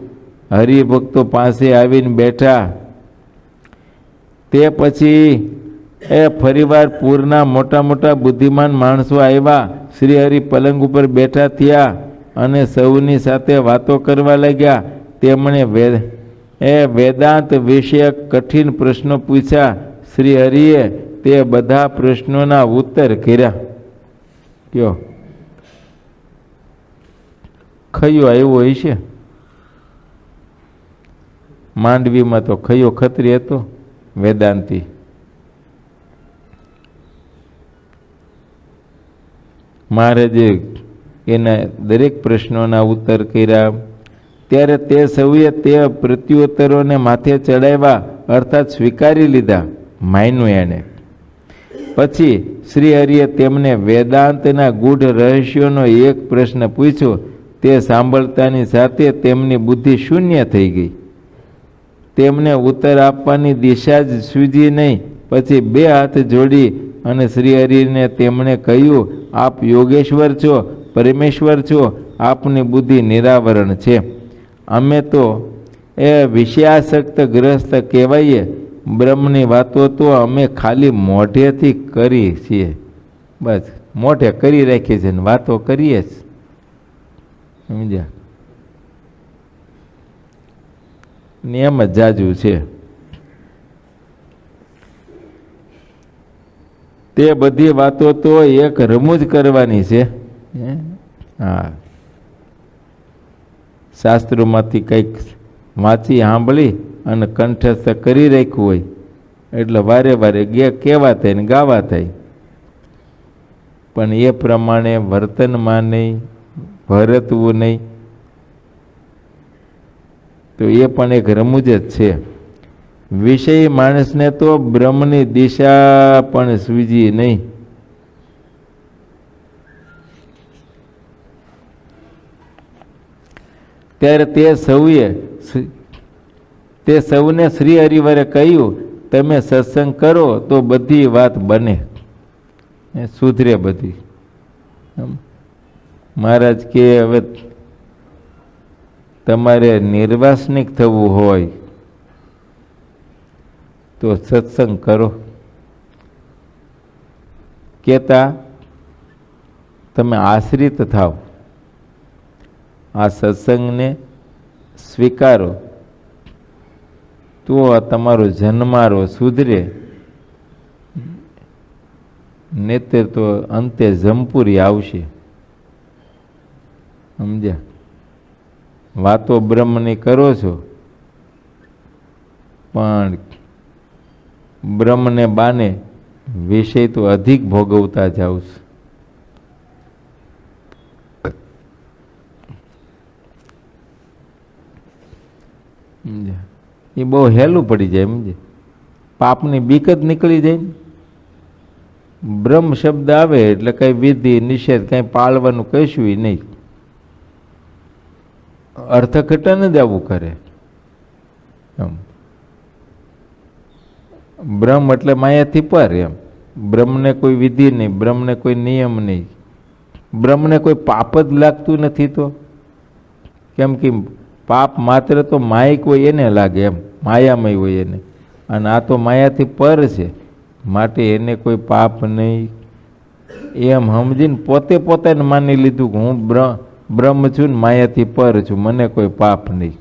હરિભક્તો પાસે આવીને બેઠા. તે પછી ફરીવાર પૂરના મોટા મોટા બુદ્ધિમાન માણસો આવ્યા. શ્રીહરિ પલંગ ઉપર બેઠા થયા અને સૌની સાથે વાતો કરવા લાગ્યા. તેમણે વેદાંત વિષયક કઠિન પ્રશ્નો પૂછ્યા. શ્રીહરિએ તે બધા પ્રશ્નોના ઉત્તર કર્યા. કયો ખયો આવ્યો હોય છે? માંડવીમાં તો ખયો ખત્રી હતો, વેદાંતી. મહારાજે એના દરેક પ્રશ્નોના ઉત્તર કર્યા. ત્યારે તે સૌએ તે પ્રત્યુત્તરોને માથે ચડાવ્યા, અર્થાત સ્વીકારી લીધા, માન્યું એને. પછી શ્રીહરિએ તેમને વેદાંતના ગૂઢ રહસ્યોનો એક પ્રશ્ન પૂછ્યો. તે સાંભળતાની સાથે તેમની બુદ્ધિ શૂન્ય થઈ ગઈ. તેમને ઉત્તર આપવાની દિશા જ સૂજી નહીં. પછી બે હાથ જોડી અને શ્રીહરિને તેમણે કહ્યું, આપ યોગેશ્વર છો, પરમેશ્વર છો, આપની બુદ્ધિ નિરાવરણ છે. અમે તો વિષયાસક્ત ગ્રસ્ત કહેવાઈએ. બ્રહ્મની વાતો તો અમે ખાલી મોઢેથી કરી છીએ, બસ મોઢે કરી રાખીએ છીએ ને વાતો કરીએ જ. સમજ્યા? નિયમ જ જાજુ છે. તે બધી વાતો તો એક રમૂજ કરવાની છે. હા, શાસ્ત્રોમાંથી કંઈક વાંચી સાંભળી અને કંઠસ્થ કરી રાખ્યું હોય એટલે વારે વારે કહેવા થાય ને ગાવા થાય. પણ એ પ્રમાણે વર્તનમાં નહીં, ભરતવું નહીં, તો એ પણ એક રમૂજ જ છે. વિષય માણસને તો બ્રહ્મની દિશા પણ સૂજી નહીં. ત્યારે તે સૌને શ્રી હરિવરે કહ્યું, તમે સત્સંગ કરો તો બધી વાત બને, સુધરે બધી. મહારાજ કે હવે તમારે નિર્વાસનિક થવું હોય તો સત્સંગ કરો. કહેતા તમે આશ્રિત થાવ, આ સત્સંગને સ્વીકારો તો તમારો જન્મારો સુધરે, નેતર તો અંતે જમપુરી આવશે. સમજ્યા? વાતો બ્રહ્મની કરો છો પણ બ્રહ્મને બાને વિષય તો અધિક ભોગવતા જાવ છો. એ બહુ હેલું પડી જાય. સમજે? પાપની બીક જ નીકળી જાય ને. બ્રહ્મ શબ્દ આવે એટલે કઈ વિધિ નિષેધ કઈ પાળવાનું કહીશું નહીં, અર્થઘટન જ આવું કરે. બ્રહ્મ એટલે માયાથી પર એમ. બ્રહ્મને કોઈ વિધિ નહીં, બ્રહ્મને કોઈ નિયમ નહીં, બ્રહ્મને કોઈ પાપ જ લાગતું નથી. તો કેમ કે પાપ માત્ર તો માયિક હોય એને લાગે, એમ માયામય હોય એને, અને આ તો માયાથી પર છે માટે એને કોઈ પાપ નહીં, એમ સમજીને પોતાને માની લીધું કે હું બ્રહ્મ છું ને માયાથી પર છું, મને કોઈ પાપ નહીં.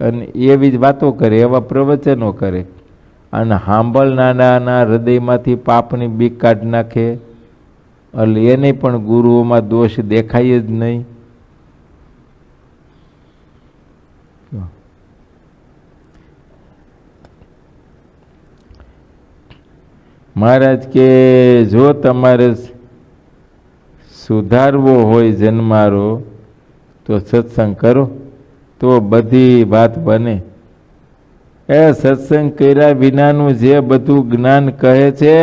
અને એવી જ વાતો કરે, એવા પ્રવચનો કરે, અને સાંભળનારના હૃદયમાંથી પાપની બીક કાઢી નાખે. એટલે એને પણ ગુરુઓમાં દોષ દેખાય જ નહીં. મહારાજ કે જો તમારે સુધારવો હોય જન્મારો તો સત્સંગ કરો, તો બધી વાત બને. એ સત્સંગ કર્યા વિનાનું જે બધું જ્ઞાન કહે છે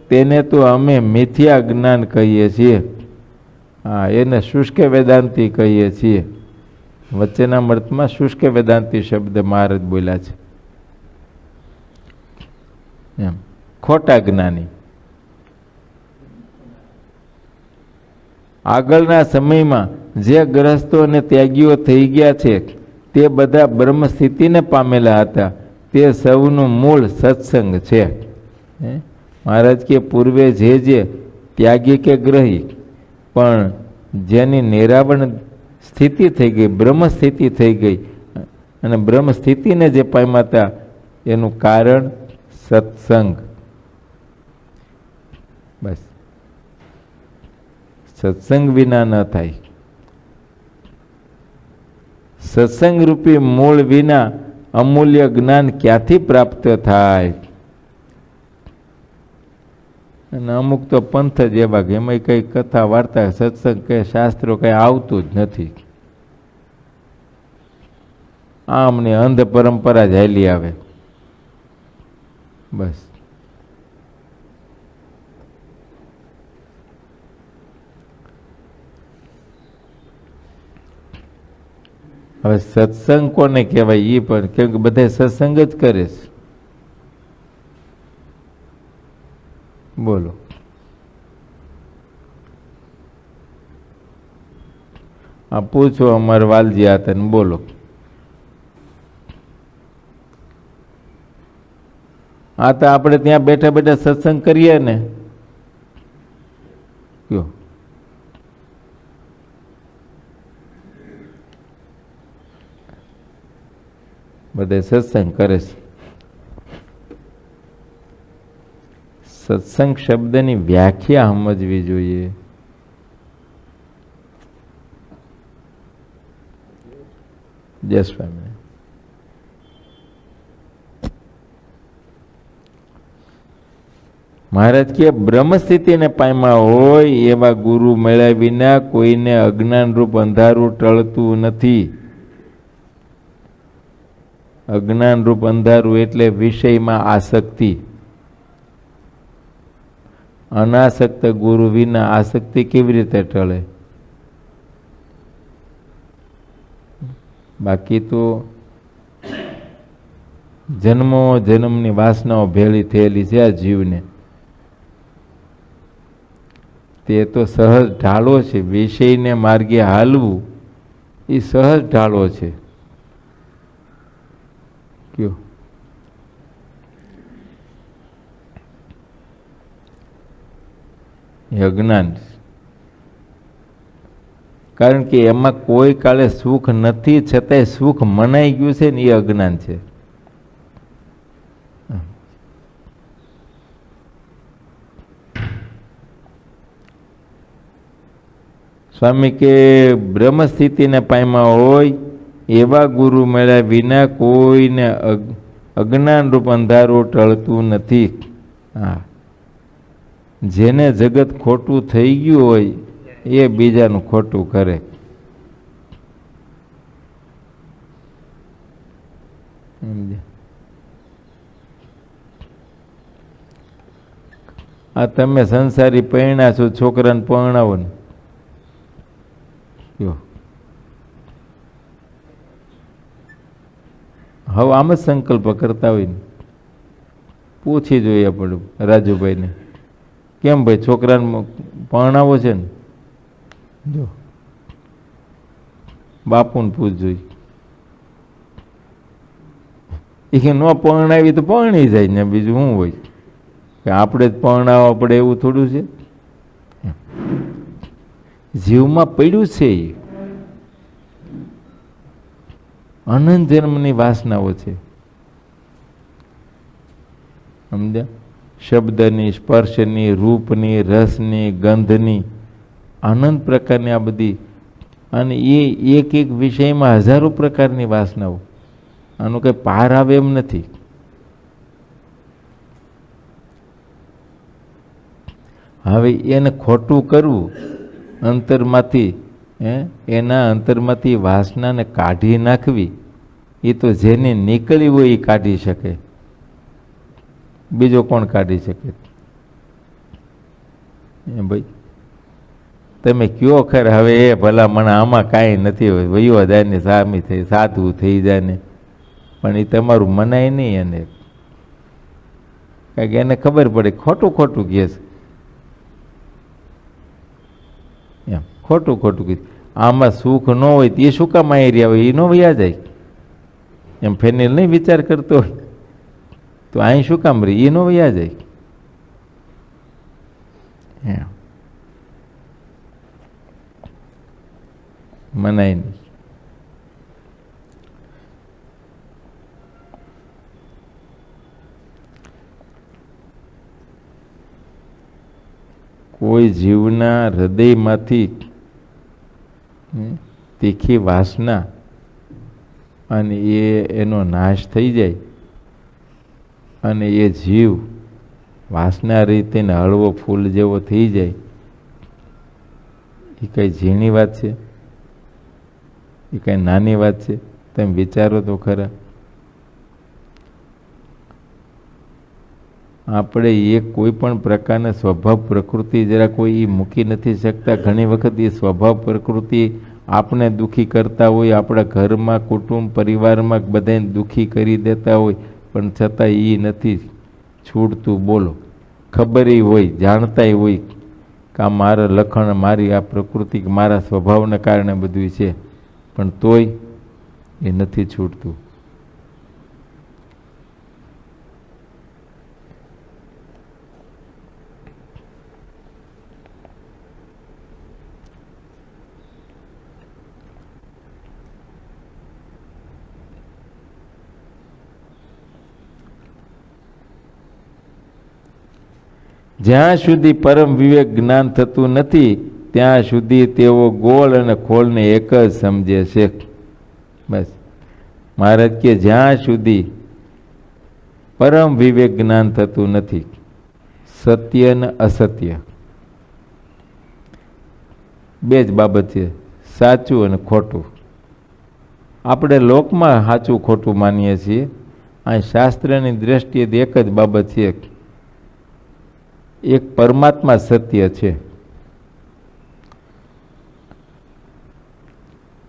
તેને તો અમે મિથ્યા જ્ઞાન કહીએ છીએ. હા, એને શુષ્ક વેદાંતિ કહીએ છીએ. વચ્ચેના મર્તમાં શુષ્ક વેદાંતિ શબ્દ મહારાજ બોલ્યા છે. એમ ખોટા જ્ઞાની. આગળના સમયમાં જે ગ્રસ્તો અને ત્યાગીઓ થઈ ગયા છે તે બધા બ્રહ્મ સ્થિતિને પામેલા હતા. તે સૌનું મૂળ સત્સંગ છે. મહારાજ કે પૂર્વે જે ત્યાગી કે ગ્રહી પણ જેની નિરાવરણ સ્થિતિ થઈ ગઈ, બ્રહ્મ સ્થિતિ થઈ ગઈ, અને બ્રહ્મ સ્થિતિને જે પામ્યા હતા એનું કારણ સત્સંગ. બસ, સત્સંગ વિના ન થાય. સત્સંગ રૂપી મૂળ વિના અમૂલ્ય જ્ઞાન ક્યાંથી પ્રાપ્ત થાય? અને અમુક તો પંથ જ એવા કે એમાં કઈ કથા વાર્તા સત્સંગ કે શાસ્ત્રો કઈ આવતું જ નથી. આમને અંધ પરંપરા જ હાલી આવે. બસ, હવે સત્સંગ કોને કહેવાય એ પણ, કેમ કે બધા સત્સંગ જ કરે છે. બોલો, આ પૂછો અમારે વાલજી હતા ને બોલો. આ તો આપણે ત્યાં બેઠા બેઠા સત્સંગ કરીએ ને, કયો બધા સત્સંગ કરે છે. સત્સંગ શબ્દની વ્યાખ્યા સમજવી જોઈએ. જય સ્વામી. મહારાજ કે બ્રહ્મ સ્થિતિને પામ્યા હોય એવા ગુરુ મળ્યા વિના કોઈને અજ્ઞાન રૂપ અંધારું ટળતું નથી. અજ્ઞાન રૂપ અંધારું એટલે વિષયમાં આસક્તિ. અનાસક્ત ગુરુ વિના આસક્તિ કેવી રીતે ટળે? બાકી તો જન્મો જન્મની વાસનાઓ ભેળી થયેલી છે આ જીવને. તે તો સહજ ઢાળો છે. વિષયને માર્ગે હાલવું એ સહજ ઢાળો છે. કયો અજ્ઞાન. કારણ કે એમાં કોઈ કાળે સુખ નથી છતાંય સુખ મનાઈ ગયું છે ને એ અજ્ઞાન છે. સ્વામી કે બ્રહ્મ સ્થિતિને પામ્યા હોય એવા ગુરુ મળ્યા વિના કોઈને અજ્ઞાન રૂપ અંધારું ટળતું નથી. હા, જેને જગત ખોટું થઈ ગયું હોય એ બીજાનું ખોટું કરે. આ તમે સંસારી પરણ્યા છો, છોકરાને પરણાવો ને, હવે આમ જ સંકલ્પ કરતા હોય ને, પૂછી જોઈએ પડે રાજુભાઈને, કેમ ભાઈ છોકરાને પરણાવો છે ને? જો બાપુને પૂછ જોઈ, એ ન પરણાવી તો પરણી જાય ને, બીજું શું હોય? કે આપણે જ પરણાવવા પડે એવું થોડું છે. જીવમાં પડ્યું છે એ અનંત જન્મની વાસનાઓ છે. સમજ્યા? શબ્દની, સ્પર્શની, રૂપની, રસની, ગંધની, અનંત પ્રકારની આ બધી, અને એ એક એક વિષયમાં હજારો પ્રકારની વાસનાઓ. આનું કંઈ પાર આવે એમ નથી. હવે એને ખોટું કરવું અંતરમાંથી, એના અંતરમાંથી વાસનાને કાઢી નાખવી, એ તો જેની નીકળી હોય એ કાઢી શકે, બીજો કોણ કાઢી શકે? ભાઈ તમે કયો ખર હવે એ ભલા મને આમાં કાંઈ નથી હોય, વયો જાય ને સામી થઈ સાધુ થઈ જાય ને, પણ એ તમારું મનાય નહીં એને, કારણ કે એને ખબર પડે ખોટું ખોટું કહે છે. એમ ખોટું ખોટું કહે આમાં સુખ ન હોય તો એ શું કામ આવી રહ્યા હોય, એ ન વયા જાય. એમ ફેનિલ નહીં વિચાર કરતો હોય તો અહીં શું કામ રહી, એ ન વયા જાય. એમ મનાય નહીં. કોઈ જીવના હૃદયમાંથી તીખી વાસના અને એનો નાશ થઈ જાય અને એ જીવ વાસના રીતે હળવો ફૂલ જેવો થઈ જાય, એ કઈ ઝીણી વાત છે? એ કઈ નાની વાત છે? તમે વિચારો તો ખરા. આપણે એ કોઈ પણ પ્રકારના સ્વભાવ પ્રકૃતિ જરા કોઈ મૂકી નથી શકતા. ઘણી વખત એ સ્વભાવ પ્રકૃતિ આપણે દુઃખી કરતા હોય, આપણા ઘરમાં, કુટુંબ, પરિવારમાં બધાને દુઃખી કરી દેતા હોય, પણ છતાં એ નથી છૂટતું. બોલો, ખબર હોય, જાણતાય હોય કે આ મારા લખણ, મારી આ પ્રકૃતિ, મારા સ્વભાવને કારણે બધું છે, પણ તોય એ નથી છૂટતું. જ્યાં સુધી પરમ વિવેક જ્ઞાન થતું નથી ત્યાં સુધી તેઓ ગોળ અને ખોળને એક જ સમજે છે. બસ મહારાજ કે જ્યાં સુધી પરમ વિવેક જ્ઞાન થતું નથી, સત્ય અને અસત્ય બે જ બાબત છે, સાચું અને ખોટું. આપણે લોકમાં સાચું ખોટું માનીએ છીએ, આ શાસ્ત્રની દ્રષ્ટિએ એક જ બાબત છે, એક પરમાત્મા સત્ય છે,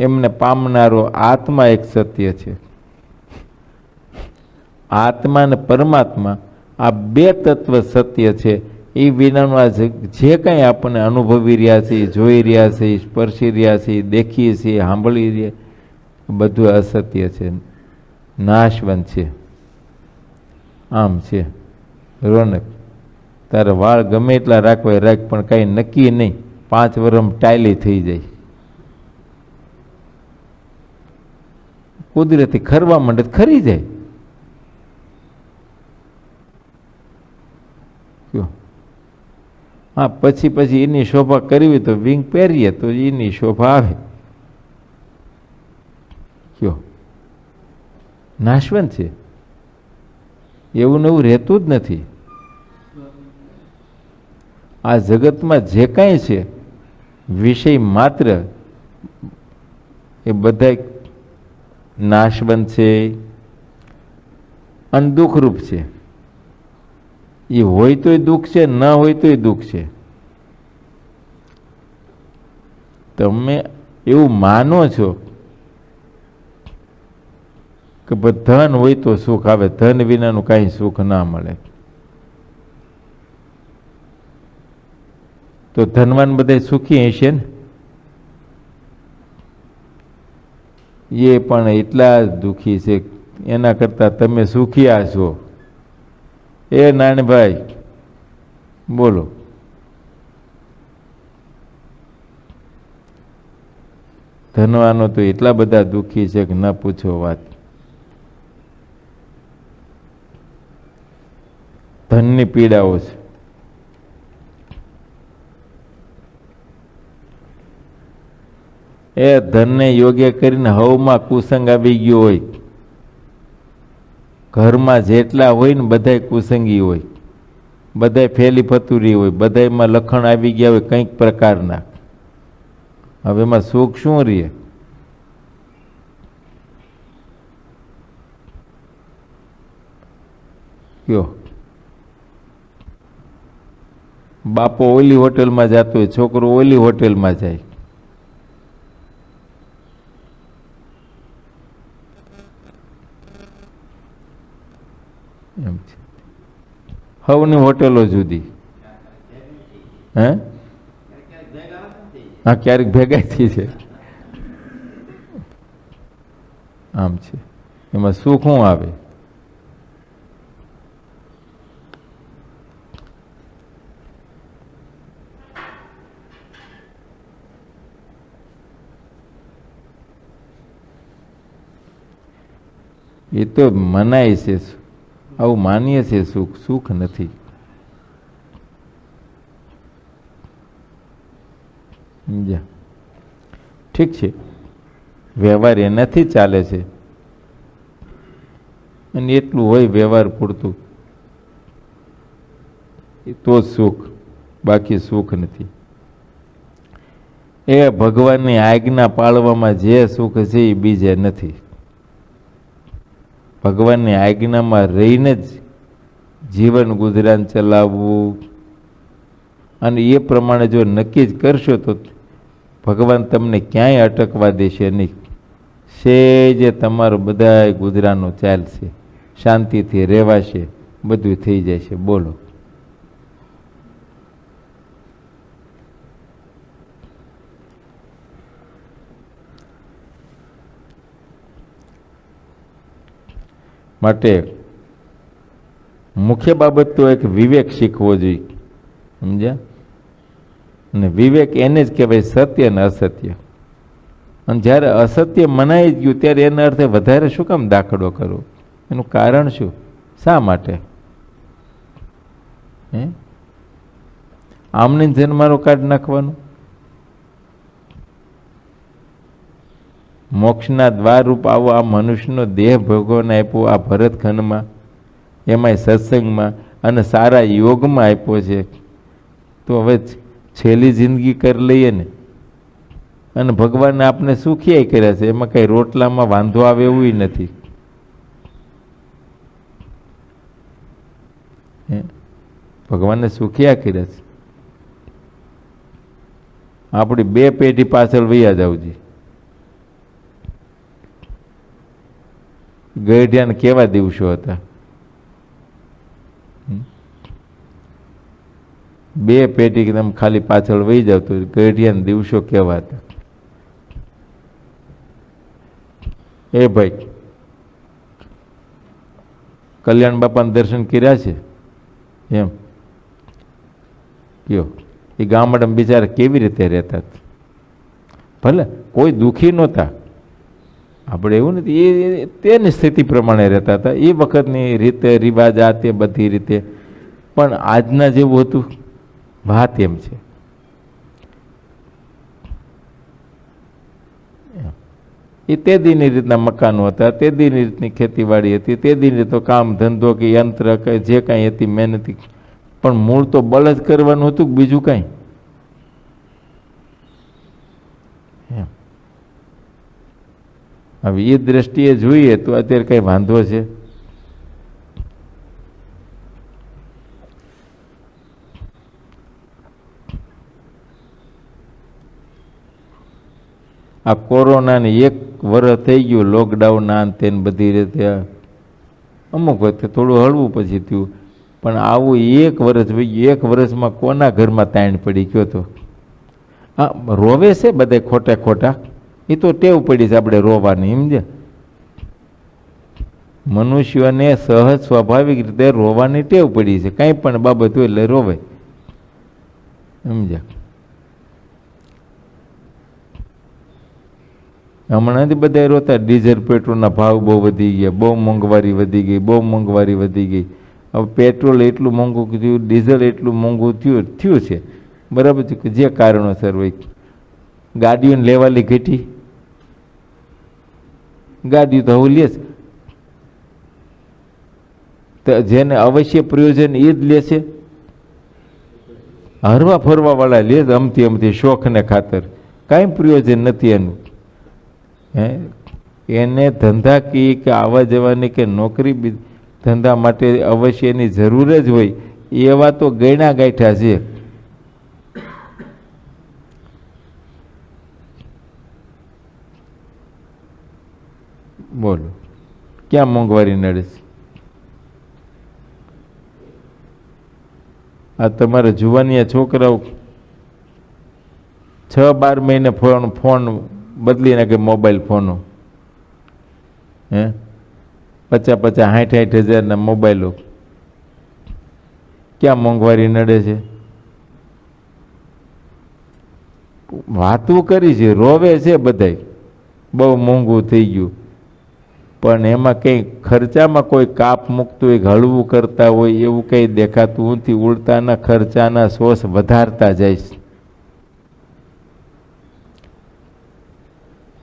એમને પામનારો આત્મા એક સત્ય છે. આત્મા અને પરમાત્મા આ બે તત્વ સત્ય છે. એ વિનાનું આ જે કંઈ આપણને અનુભવી રહ્યા છીએ, જોઈ રહ્યા છીએ, સ્પર્શી રહ્યા છીએ, દેખીએ છીએ, સાંભળી રહ્યા, બધું અસત્ય છે, નાશવંત છે. આમ છે રોનક, તારે વાળ ગમે એટલા રાખવા રાખ, પણ કાંઈ નક્કી નહીં, 5 વર્ષમાં ટાયલી થઈ જાય. કુદરતી ખરવા માંડે ખરી જાય. હા, પછી એની શોભા કરવી તો વિંગ પહેરીએ તો એની શોભા આવે. કયો નાશવંત છે, એવું ને એવું રહેતું જ નથી. આ જગતમાં જે કાંઈ છે વિષય માત્ર, એ બધા નાશવંત છે અને દુઃખરૂપ છે. એ હોય તોય દુઃખ છે, ન હોય તોય દુઃખ છે. તમે એવું માનો છો કે ધન હોય તો સુખ આવે, ધન વિનાનું કાંઈ સુખ ના મળે. તો ધનવાન બધા સુખી હશે ને? એ પણ એટલા જ દુઃખી છે. એના કરતાં તમે સુખિયા છો. એ નાનભાઈ, બોલો. ધનવાનો તો એટલા બધા દુઃખી છે કે ન પૂછો વાત. ધનની પીડાઓ છે. એ ધનને યોગ્ય કરીને હવમાં કુસંગ આવી ગયો હોય. ઘરમાં જેટલા હોય ને બધાય કુસંગી હોય, બધાય ફેલી ફતુરી હોય, બધાયમાં લખણ આવી ગયા હોય કંઈક પ્રકારના. હવે એમાં સુખ શું રહે? કયો? બાપો ઓલી હોટેલમાં જતો હોય, છોકરો ઓલી હોટેલમાં જાય. એમ છે. હવની હોટેલો જુદી. હે? હા, ક્યારેક ભેગા થઈ છે. આમ છે. એમાં સુખ શું આવે? એ તો મનાય છે, આવું માનીએ છે. સુખ સુખ નથી. સમજ્યા? ઠીક છે, વ્યવહાર એનાથી ચાલે છે અને એટલું હોય વ્યવહાર પૂરતું, તો સુખ, બાકી સુખ નથી. એ ભગવાનની આજ્ઞા પાળવામાં જે સુખ છે એ બીજે નથી. ભગવાનની આજ્ઞામાં રહીને જ જીવન ગુજરાન ચલાવવું, અને એ પ્રમાણે જો નક્કી જ કરશો તો ભગવાન તમને ક્યાંય અટકવા દેશે નહીં. સેજે તમારું બધાય ગુજરાનો ચાલશે, શાંતિથી રહેવાશે, બધું થઈ જશે. બોલો. માટે મુખ્ય બાબત તો એક વિવેક શીખવો જોઈએ. સમજ્યા? અને વિવેક એને જ કહેવાય સત્ય અને અસત્ય. અને જ્યારે અસત્ય મનાઈ ગયું ત્યારે એના અર્થે વધારે શું કામ દાખલો કરો? એનું કારણ શું? શા માટે? આમની જન્મારો કાઢ નાખવાનું? મોક્ષના દ્વાર રૂપ આવો આ મનુષ્યનો દેહ ભગવાન આપ્યો આ ભરતખંડમાં, એમાંય સત્સંગમાં અને સારા યોગમાં આપ્યો છે. તો હવે છેલ્લી જિંદગી કરી લઈએ ને. અને ભગવાનને આપણે સુખી કર્યા છે, એમાં કઈ રોટલામાં વાંધો આવે એવું નથી. ભગવાનને સુખિયા કર્યા છે. આપણી 2 પેઢી પાછળ વૈયા જાવજી. ગઈઢિયાને કેવા દિવસો હતા? 2 પેઢી તમે ખાલી પાછળ વહી જાવ તો ગઈઢિયાના દિવસો કેવા હતા? એ ભાઈ, કલ્યાણ બાપાના દર્શન કર્યા છે? એમ કયો. એ ગામડામાં બિચારા કેવી રીતે રહેતા? ભલે કોઈ દુઃખી નહોતા, આપણે એવું નથી. એ તેની સ્થિતિ પ્રમાણે રહેતા હતા, એ વખતની રીતે રિવાજ આ તે બધી રીતે. પણ આજના જેવું હતું? વાત એમ છે. એ તે દીની રીતના મકાનો હતા, તે દીની રીતની ખેતીવાડી હતી, તે દીની તો કામ ધંધો કે યંત્ર કે જે કાંઈ હતી મહેનતી. પણ મૂળ તો બળ જ કરવાનું હતું કે બીજું કાંઈ? હવે એ દ્રષ્ટિએ જોઈએ તો અત્યારે કઈ વાંધો છે? આ કોરોનાને 1 વર્ષ થઈ ગયું, લોકડાઉન આ તે બધી રીતે. અમુક વખતે થોડું હળવું પછી થયું, પણ આવું 1 વર્ષ થઈ ગયું. 1 વર્ષમાં કોના ઘરમાં તાણ પડી ગયો? તો આ રોવે છે બધા ખોટા ખોટા. એ તો ટેવ પડી છે આપણે રોવાની. સમજે? મનુષ્યોને સહજ સ્વાભાવિક રીતે રોવાની ટેવ પડી છે. કાંઈ પણ બાબત હોય એટલે રોવે. સમજ્યા? હમણાંથી બધા રોતા ડીઝલ પેટ્રોલના ભાવ બહુ વધી ગયા, બહુ મોંઘવારી વધી ગઈ, બહુ મોંઘવારી વધી ગઈ. હવે પેટ્રોલ એટલું મોંઘું થયું, ડીઝલ એટલું મોંઘું થયું છે, બરાબર છે, કે જે કારણોસર હોય. ગાડીઓને લેવાલી ઘટી, ગાડીઓ તો હવે લે છે, તો જેને અવશ્ય પ્રયોજન એ જ લેશે. હરવા ફરવા વાળા લે અમથી અમથી શોખને ખાતર, કાંઈ પ્રયોજન નથી એનું. એને ધંધાકીય કે આવવા જવાની કે નોકરી ધંધા માટે અવશ્ય એની જરૂર જ હોય, એવા તો ગયણા ગાંઠ્યા છે. બોલો ક્યાં મોંઘવારી નડે છે? આ તમારા જુવાનિયા છોકરાઓ 6-12 મહિને ફોન બદલી નાખે, મોબાઈલ ફોનો. 50-60 હજારના મોબાઈલો. ક્યાં મોંઘવારી નડે છે? વાતું કરી છે, રોવે છે બધાય, બહુ મોંઘું થઈ ગયું. પણ એમાં કંઈ ખર્ચામાં કોઈ કાપ મૂકતું હોય, હળવું કરતા હોય એવું કંઈ દેખાતું નથી. ઉલટાના ખર્ચાના સોસ વધારતા જાય છે.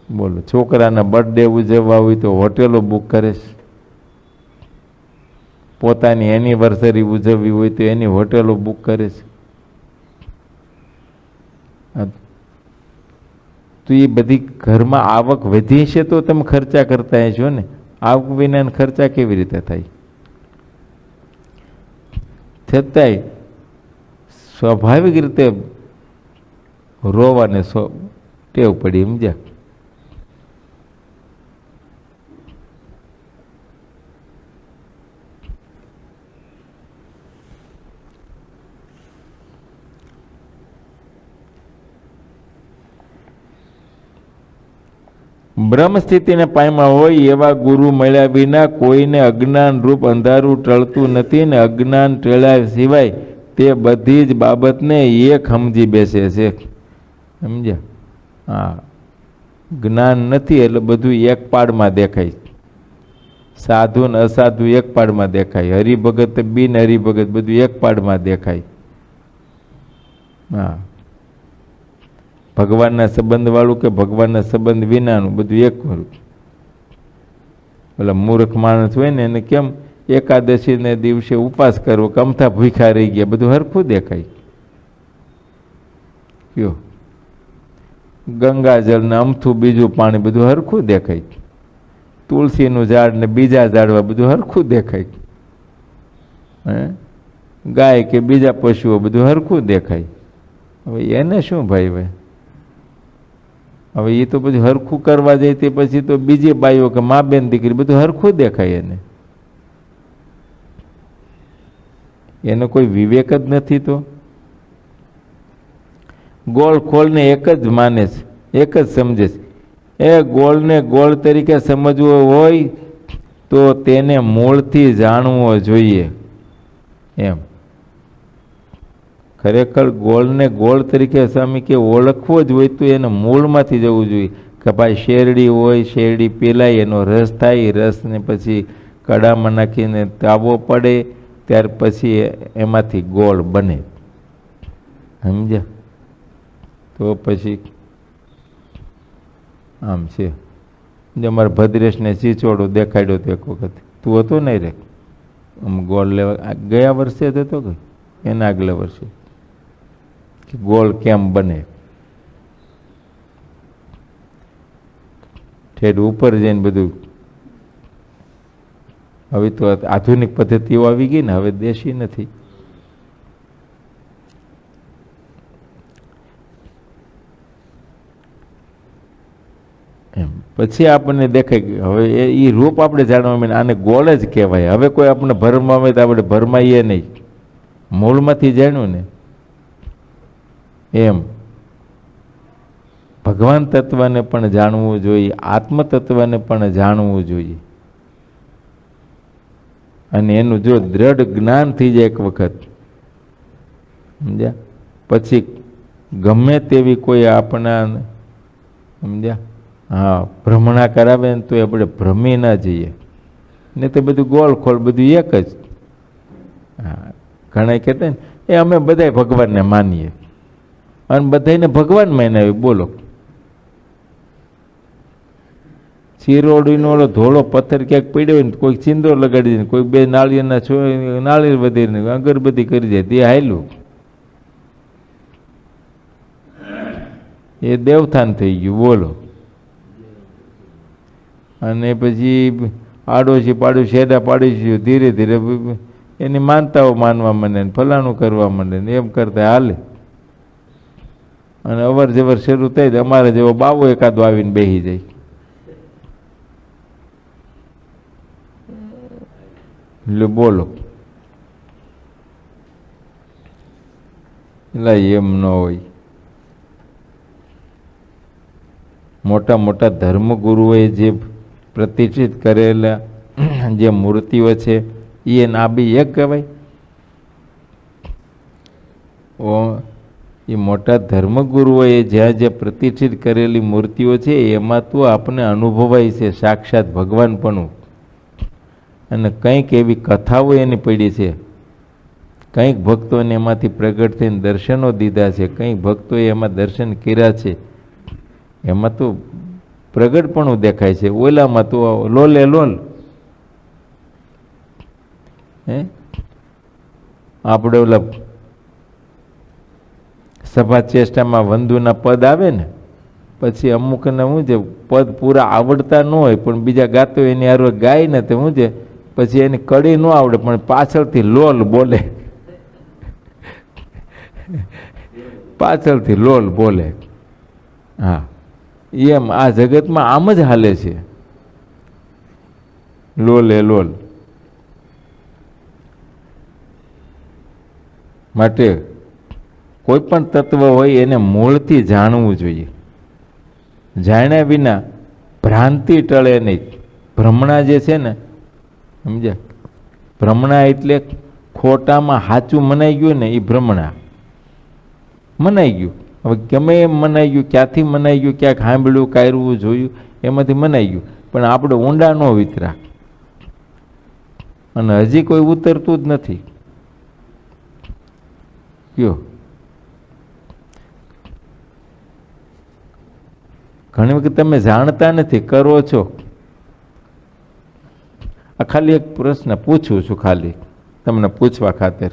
બોલો, છોકરાના બર્થડે ઉજવવા હોય તો હોટેલો બુક કરે છે, પોતાની એનિવર્સરી ઉજવવી હોય તો એની હોટેલો બુક કરે છે. તો એ બધી ઘરમાં આવક વધી છે તો તમે ખર્ચા કરતા છો ને, આવક વિના ખર્ચા કેવી રીતે થાય? છતાંય સ્વાભાવિક રીતે રોવાને ટેવ પડી, સમજ્યા? બ્રહ્મ સ્થિતિને પામ્યા હોય એવા ગુરુ મળ્યા વિના કોઈને અજ્ઞાન રૂપ અંધારું ટળતું નથી, ને અજ્ઞાન ટળ્યા સિવાય તે બધી જ બાબતને એક સમજી બેસે છે. સમજ્યા? હા, જ્ઞાન નથી એટલે બધું એક પાડમાં દેખાય. સાધુ ને અસાધુ એક પાડમાં દેખાય, હરિભગત બિન હરિભગત બધું એક પાડમાં દેખાય. હા, ભગવાનના સંબંધ વાળું કે ભગવાનના સંબંધ વિનાનું બધું એક વાળું. એટલે મૂર્ખ માણસ હોય ને એને કેમ એકાદશીને દિવસે ઉપવાસ કરવો, કમથા ભૂખ્યા રહી ગયા, બધું હરખું દેખાય. કયો ગંગાજળ ને અમથું બીજું પાણી બધું હરખું દેખાય. તુલસીનું ઝાડ ને બીજા ઝાડવા બધું હરખું દેખાય. ગાય કે બીજા પશુઓ બધું હરખું દેખાય. હવે એને શું ભાઈ? હવે એ તો બધું હરખું કરવા જાય તે પછી તો બીજી બાઈઓ કે મા બેન દીકરી બધું હરખું દેખાય. એનો કોઈ વિવેક જ નથી. તો ગોળ ખોળને એક જ માને છે, એક જ સમજે છે. એ ગોળને ગોળ તરીકે સમજવો હોય તો તેને મૂળથી જાણવો જોઈએ. એમ ખરેખર ગોળને ગોળ તરીકે સ્વામી કે ઓળખવો જ હોય તો એને મૂળમાંથી જવું જોઈએ. કે ભાઈ શેરડી હોય, શેરડી પેલાય એનો રસ થાય, રસને પછી કડામાં નાખીને તાવો પડે ત્યાર પછી એમાંથી ગોળ બને. સમજ્યા? તો પછી આમ છે. જો અમારે ભદ્રેશને ચીચોડો દેખાડ્યો તો એક વખત, તું હતો નહીં રે આમ ગોળ લેવા, ગયા વર્ષે જ હતો કે એના આગલા વર્ષે, કે ગોળ કેમ બને. ઠેઠ ઉપર જઈને બધું. હવે તો આધુનિક પદ્ધતિઓ આવી ગઈ ને, હવે દેશી નથી. પછી આપણને દેખાય કે હવે એ રૂપ આપણે જાણવા માંડીએ, આને ગોળ જ કહેવાય. હવે કોઈ આપણે ભરમાં આવે તો આપણે ભરમાઈએ નહીં, મૂળમાંથી જાણ્યું ને. એમ ભગવાન તત્વને પણ જાણવું જોઈએ, આત્મ તત્વને પણ જાણવું જોઈએ. અને એનું જો દ્રઢ જ્ઞાન થઈ જાય એક વખત, સમજ્યા, પછી ગમે તેવી કોઈ આપણા સમજ્યા હા ભ્રમણા કરાવે ને તો આપણે ભ્રમી ના જઈએ ને તો બધું ગોળ ખોળ બધું એક જ. હા ઘણા કહેતા ને એ અમે બધાય ભગવાનને માનીએ અને બધાને ભગવાન માનાવી. બોલો ચિરોડીનો ઓલો ધોળો પથ્થર ક્યાંક પડ્યો હોય ને કોઈ સિંદૂર લગાડી દે, કોઈ બે નાળિયેરના નાળિયેર વધીને અગરબત્તી કરી જાય તે હાયલું એ દેવથાન થઈ ગયું. બોલો અને પછી આડોશી પાડોશી શેડા પાડોશી ધીરે ધીરે એની માનતાઓ માનવા માંડે ને ફલાણું કરવા માંડે ને એમ કરતા હાલે. અને અવર જવર શરૂ થઈ જાય અમારે જેવો બાવો એકાદો આવીને બેસી જાય. એટલે બોલો એટલે એમ ન હોય. મોટા મોટા ધર્મગુરુઓએ જે પ્રતિષ્ઠિત કરેલા જે મૂર્તિઓ છે એ ના બી એક કહેવાય. એ મોટા ધર્મગુરુઓએ જ્યાં જે પ્રતિષ્ઠિત કરેલી મૂર્તિઓ છે એમાં તો આપણે અનુભવાય છે સાક્ષાત ભગવાનપણું. અને કંઈક એવી કથાઓ એની પડી છે, કંઈક ભક્તોને એમાંથી પ્રગટ થઈને દર્શનો દીધા છે, કંઈક ભક્તોએ એમાં દર્શન કર્યા છે. એમાં તો પ્રગટપણું દેખાય છે. ઓલામાં તો લોલે લોલ. આપણે ઓલા સભા ચેષ્ટામાં વંદુના પદ આવે ને પછી અમુકને શું છે પદ પૂરા આવડતા ન હોય પણ બીજા ગાતો એની હારે ગાય ને તો શું છે પછી એની કડી ન આવડે પણ પાછળથી લોલ બોલે, પાછળથી લોલ બોલે. હા એમ આ જગતમાં આમ જ હાલે છે, લોલે લોલ. માટે કોઈ પણ તત્વ હોય એને મૂળથી જાણવું જોઈએ. જાણ્યા વિના ભ્રાંતિ ટળે નહીં. ભ્રમણા જે છે ને સમજ્યા, ભ્રમણા એટલે ખોટામાં સાચું મનાઈ ગયું ને એ ભ્રમણા મનાઈ ગયું. હવે ગમે એમ મનાઈ ગયું, ક્યાંથી મનાઈ ગયું, ક્યાંક સાંભળ્યું કાઢવું જોયું એમાંથી મનાઈ ગયું પણ આપણે ઊંડા ન વિતરા અને હજી કોઈ ઉતરતું જ નથી. કયો ઘણી વખત તમે જાણતા નથી કરો છો. આ ખાલી એક પ્રશ્ન પૂછું છું, ખાલી તમને પૂછવા ખાતર.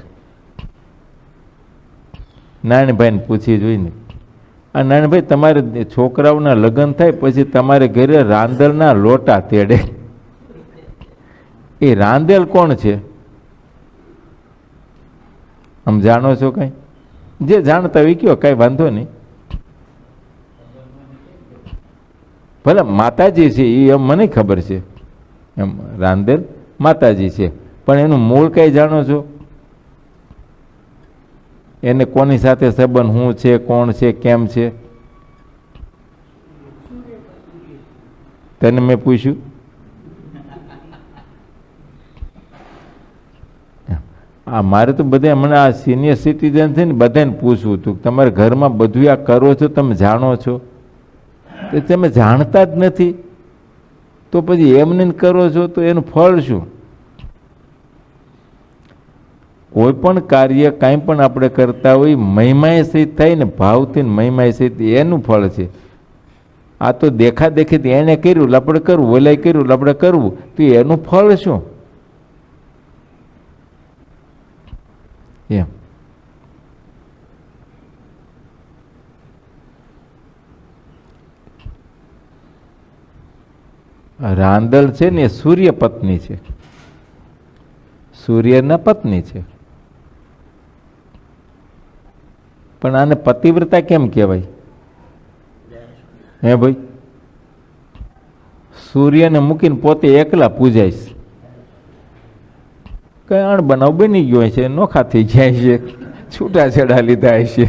નાનભાઈને પૂછી જોઈને, આ નાનભાઈ તમારે છોકરાઓના લગ્ન થાય પછી તમારે ઘરે રાંદલના લોટા તેડે, એ રાંદેલ કોણ છે? આમ જાણો છો કઈ? જે જાણતા હોય કયો, કઈ વાંધો નહીં. ભલે માતાજી છે એ એમ મને ખબર છે, એમ રાંદેલ માતાજી છે પણ એનું મૂળ કઈ જાણો છો? એને કોની સાથે સંબંધ શું છે, કોણ છે, કેમ છે? તને મેં પૂછ્યું? આ મારે તો બધા મને આ સિનિયર સિટીઝન છે ને બધાને પૂછવું હતું તમારે ઘરમાં બધું આ કરો છો તમે જાણો છો? તો તમે જાણતા જ નથી તો પછી એમને કરો છો તો એનું ફળ શું? કોઈ પણ કાર્ય કાંઈ પણ આપણે કરતા હોય મહિમાએ સહિત થાય ને ભાવથી મહિમાએ સહિત એનું ફળ છે. આ તો દેખાદેખીથી એને કર્યું આપણે કરવું, ઓલાય કર્યું આપણે કરવું તો એનું ફળ શું? એમ રાંદલ છે ને એ સૂર્ય પત્ની છે, સૂર્યના પત્ની છે. પણ આને પતિવ્રતા કેમ કહેવાય? હે ભાઈ, સૂર્યને મૂકીને પોતે એકલા પૂજાય. કઈ અણ બનાવ બની ગયો છે, નોખા થઈ જાય છે, છૂટાછેડા લીધા છે.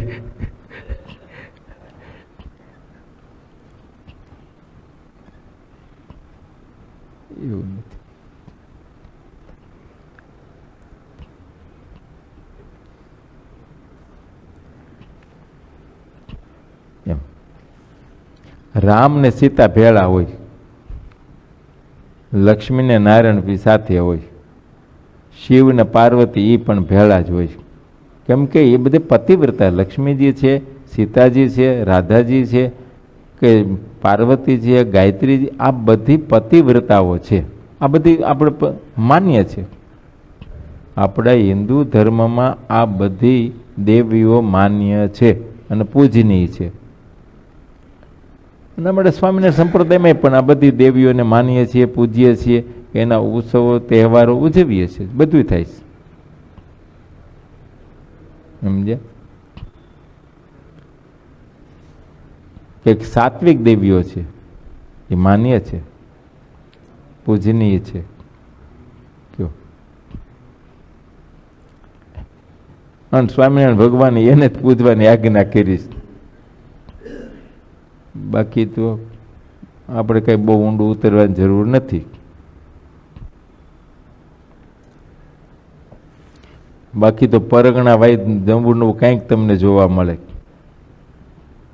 એવું નથી. રામ ને સીતા ભેળા હોય, લક્ષ્મી ને નારાયણ બી સાથે હોય, શિવ ને પાર્વતી એ પણ ભેળા જ હોય. કેમ કે એ બધે પતિવ્રતા, લક્ષ્મીજી છે, સીતાજી છે, રાધાજી છે કે પાર્વતી છે, ગાયત્રીજી, આ બધી પતિવ્રતાઓ છે. આ બધી આપણે માન્ય છે. આપણા હિન્દુ ધર્મમાં આ બધી દેવીઓ માન્ય છે અને પૂજનીય છે. અને આપણે સ્વામિનારાયણ સંપ્રદાયમાં પણ આ બધી દેવીઓને માનીએ છીએ, પૂજીએ છીએ, એના ઉત્સવો તહેવારો ઉજવીએ છીએ, બધું થાય છે. સમજ્યા? એક સાત્વિક દેવીઓ છે, એ માન્ય છે, પૂજનીય છે. કયો અને સ્વામિનારાયણ ભગવાન એને જ પૂજવાની આજ્ઞા કરી. બાકી તો આપણે કઈ બહુ ઊંડું ઉતરવાની જરૂર નથી. બાકી તો પરગણા વાઈ જંબુનું કંઈક તમને જોવા મળે.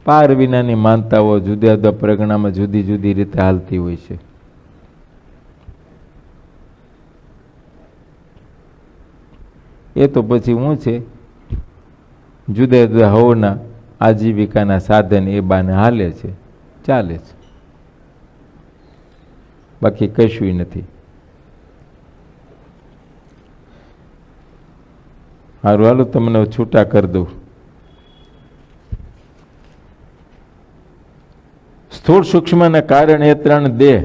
પાર વિનાની માનતાઓ જુદા જુદા પરગણામાં જુદી જુદી રીતે હાલતી હોય છે. એ તો પછી શું છે, જુદા જુદા હવના આજીવિકાના સાધન એ બાને હાલે છે, ચાલે છે. બાકી કશું નથી. સારું, હાલો તમને છૂટા કરી દઉં. સ્થૂળ સૂક્ષ્મના કારણે એ ત્રણ દેહ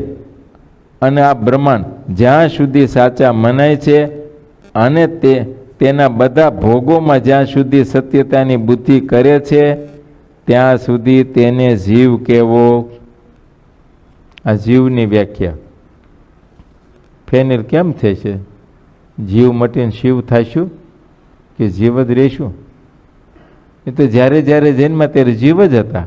અને આ બ્રહ્માંડ જ્યાં સુધી સાચા મનાય છે અને તેના બધા ભોગોમાં જ્યાં સુધી સત્યતાની બુદ્ધિ કરે છે ત્યાં સુધી તેને જીવ કહેવો. આ જીવની વ્યાખ્યા. ફેનિલ કેમ થાય છે? જીવ મટીને શિવ થઈશું કે જીવ જ રહીશું? એ તો જ્યારે જ્યારે જન્મા ત્યારે જીવ જ હતા.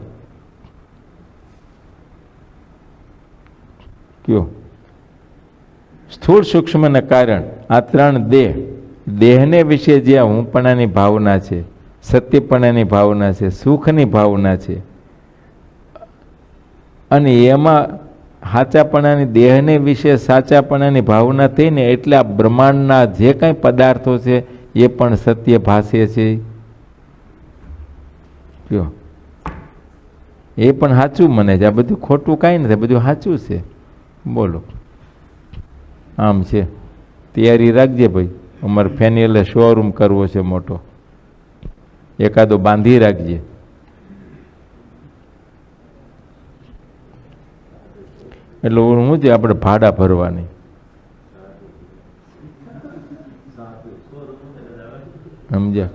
કયો સ્થૂળ સૂક્ષ્મના કારણ આ ત્રણ દેહને વિશે જે હુંપણાની ભાવના છે, સત્યપણાની ભાવના છે, સુખની ભાવના છે, અને એમાં સાચાપણાની દેહને વિશે સાચાપણાની ભાવના થઈને એટલે આ બ્રહ્માંડના જે કાંઈ પદાર્થો છે એ પણ સત્ય ભાસે છે. કયો એ પણ સાચું મને છે. આ બધું ખોટું કાંઈ નથી, બધું સાચું છે. બોલો આમ છે. તૈયારી રાખજે ભાઈ, અમારે ફેનિયલે શોરૂમ કરવો છે મોટો, એકાદો બાંધી રાખજે. એટલે હું છે આપણે ભાડા ભરવાની. સમજ્યા?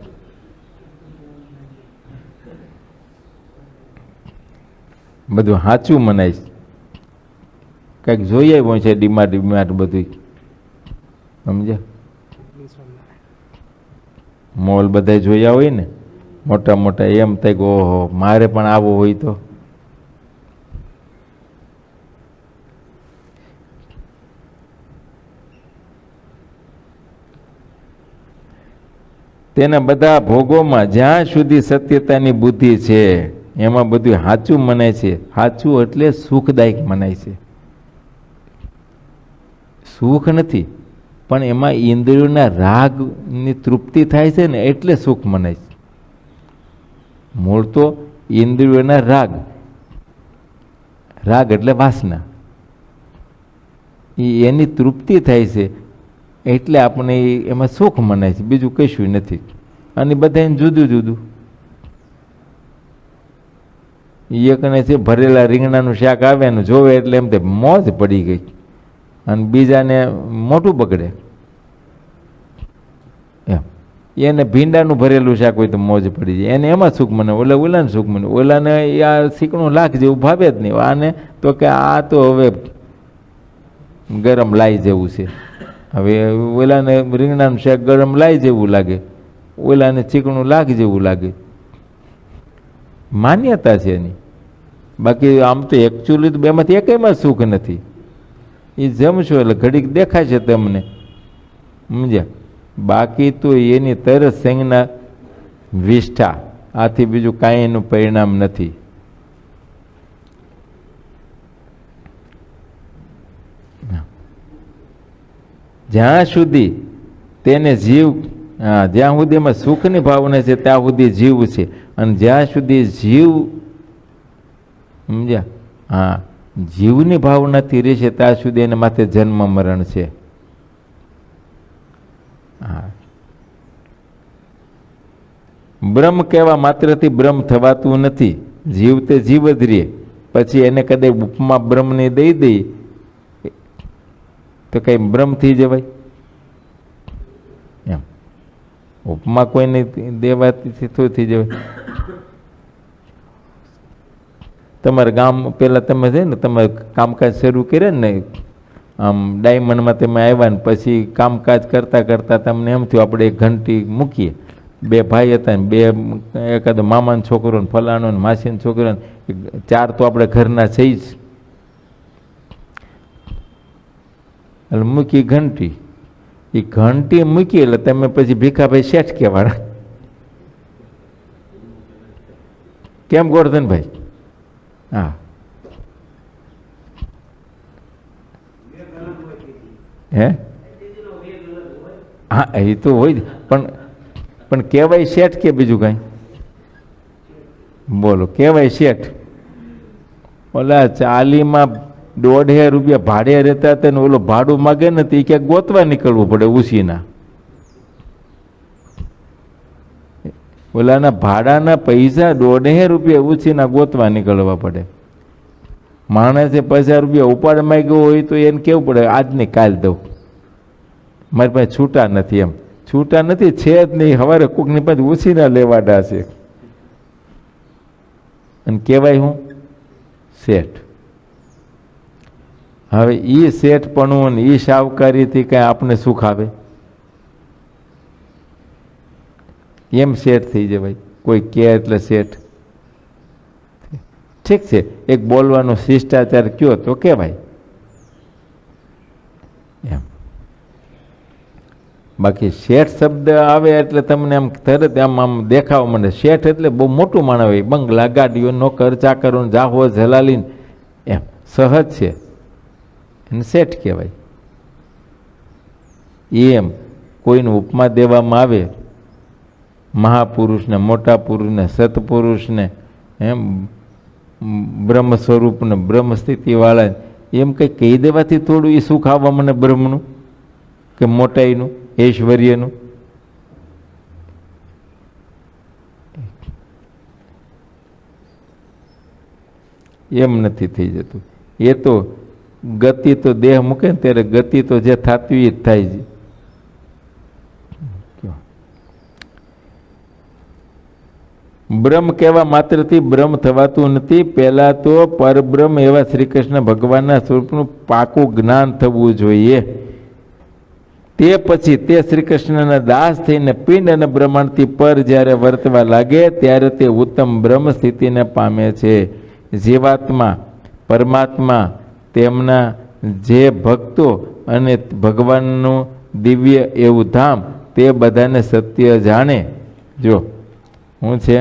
બધું સાચું મનાય. કંઈક જોઈએ હોય છે ડીમાર્ટ બધું. સમજ્યા? મોલ બધા જોયા હોય ને મોટા મોટા, એમ થાય કે ઓહો મારે પણ આવો હોય તો. તેના બધા ભોગોમાં જ્યાં સુધી સત્યતાની બુદ્ધિ છે એમાં બધું સાચું મનાય છે. સાચું એટલે સુખદાયક મનાય છે. સુખ નથી, પણ એમાં ઇન્દ્રિયોના રાગની તૃપ્તિ થાય છે ને એટલે સુખ મનાય છે. મૂળ તો ઇન્દ્રિયોના રાગ એટલે વાસના, એની તૃપ્તિ થાય છે એટલે આપણે એમાં સુખ મનાય છે, બીજું કશું નથી. અને બધાને જુદું જુદું. એકને છે ભરેલા રીંગણાનું શાક આવે ને જોવે એટલે એમ તે મોજ પડી ગઈ, અને બીજાને મોટું બગડે. એમ એને ભીંડાનું ભરેલું શાક હોય તો મોજ પડી જાય, એને એમાં સુખ મને, ઓલાને સુખ મને. ઓલાને આ શીકણું લાખ જેવું ભાવે જ નહીં. આને તો કે આ તો હવે ગરમ લાઈ જેવું છે. હવે ઓલાને રીંગણાનું શાક ગરમ લાઈ જેવું લાગે, ઓલાને ચીકણું લાખ જેવું લાગે. માન્યતા છે એની. બાકી આમ તો એકચ્યુઅલી તો બેમાંથી એકમાં સુખ નથી. એ જમશો એટલે ઘડીક દેખાય છે તમને, સમજ્યા? બાકી તો એની તરત સંજ્ઞા વિષ્ઠા, આથી બીજું કાંઈ એનું પરિણામ નથી. જ્યાં સુધી તેને જીવ, હા, જ્યાં સુધી એમાં સુખની ભાવના છે ત્યાં સુધી જીવ છે, અને જ્યાં સુધી જીવ, સમજ્યા, હા, જીવની ભાવનાથી રહેશે ત્યાં સુધી એને માથે જન્મ મરણ છે. હા, બ્રહ્મ કહેવા માત્રથી બ્રહ્મ થવાતું નથી. જીવ તે જીવ જ રહે. પછી એને કદાચ ઉપમા બ્રહ્મને દઈ દઈ તો કઈ બ્રહ્મ થઈ જવાય એમ. ઉપમા કોઈને દેવાથી શું થઈ જવાય? તમારે ગામ પેલા તમે છે ને, તમારે કામકાજ શરૂ કરે ને, આમ ડાયમંડમાં તમે આવ્યા ને પછી કામકાજ કરતા કરતા તમને એમ થયું આપણે એક ઘંટી મૂકીએ. બે ભાઈ હતા ને, બે એકાદો મામાનો છોકરો ને ફલાણો ને માસીનો છોકરો ને, ચાર તો આપણે ઘરના છે જ. એટલે મૂકી ઘંટી, એ ઘંટી મૂકી એટલે તમે પછી ભીખાભાઈ શેઠ કહેવાના. કેમ ગોરધનભાઈ? હા, હે, હા, એ તો હોય જ, પણ કહેવાય શેઠ કે બીજું કાંઈ? બોલો, કહેવાય શેઠ. ઓલા 40માં 1.5 રૂપિયા ભાડે રહેતા હતા ને, ઓલો ભાડું માગે ને તો એ ક્યાંક ગોતવા નીકળવું પડે ઉસીના. ઓલાના ભાડાના પૈસા 1.5 રૂપિયા ઉછીના ગોતવા નીકળવા પડે. માણસે 50 રૂપિયા ઉપાડ માંગ્યો હોય તો એને કેવું પડે, આજની કાલ દઉં, મારી પાસે છૂટા નથી. એમ છૂટા નથી, છે જ નહીં, સવારે કોકની પાસે ઉછીના લેવાડા છે. અને કહેવાય હું શેઠ. હવે એ શેઠપણું અને એ શાહુકારીથી કાંઈ આપણે સુખ આવે? એમ શેઠ થઈ જવાય? કોઈ કે એટલે શેઠ? ઠીક છે, એક બોલવાનો શિષ્ટાચાર કયો તો કહેવાય એમ. બાકી શેઠ શબ્દ આવે એટલે તમને આમ તરત આમ દેખાવા માંડે. શેઠ એટલે બહુ મોટું માણસ હોય, બંગલા, ગાડીઓ, નોકર ચાકરો, જાહો જલાલીન, એમ સહજ છે, એને શેઠ કહેવાય. એમ કોઈનું ઉપમા દેવામાં આવે મહાપુરુષને, મોટા પુરુષને, સત્પુરુષને, એમ બ્રહ્મ સ્વરૂપને, બ્રહ્મ સ્થિતિવાળા, એમ કંઈ કહી દેવાથી થોડું એ સુખ આવવા મને બ્રહ્મનું કે મોટાઈનું, ઐશ્વર્યનું? એમ નથી થઈ જતું. એ તો ગતિ તો દેહ મૂકે ને ત્યારે ગતિ તો જે થતી એ જ થાય છે. બ્રહ્મ કહેવા માત્રથી બ્રહ્મ થવાતું નથી. પહેલા તો પરબ્રહ્મ એવા શ્રી કૃષ્ણ ભગવાનના સ્વરૂપનું પાકું જ્ઞાન થવું જોઈએ. તે પછી તે શ્રી કૃષ્ણના દાસ થઈને પિંડ અને બ્રહ્માંડથી પર જ્યારે વર્તવા લાગે ત્યારે તે ઉત્તમ બ્રહ્મ સ્થિતિને પામે છે. જીવાત્મા, પરમાત્મા, તેમના જે ભક્તો અને ભગવાનનું દિવ્ય એવું ધામ, તે બધાને સત્ય જાણે. જો શું છે?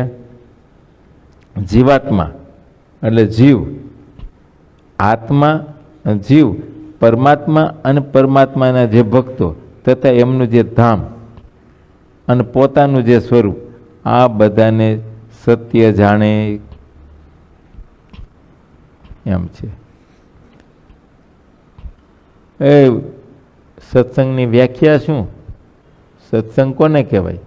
જીવાત્મા એટલે જીવ, આત્મા જીવ, પરમાત્મા અને પરમાત્માના જે ભક્તો તથા એમનું જે ધામ અને પોતાનું જે સ્વરૂપ, આ બધાને સત્ય જાણે એમ છે. એ સત્સંગની વ્યાખ્યા શું? સત્સંગ કોને કહેવાય?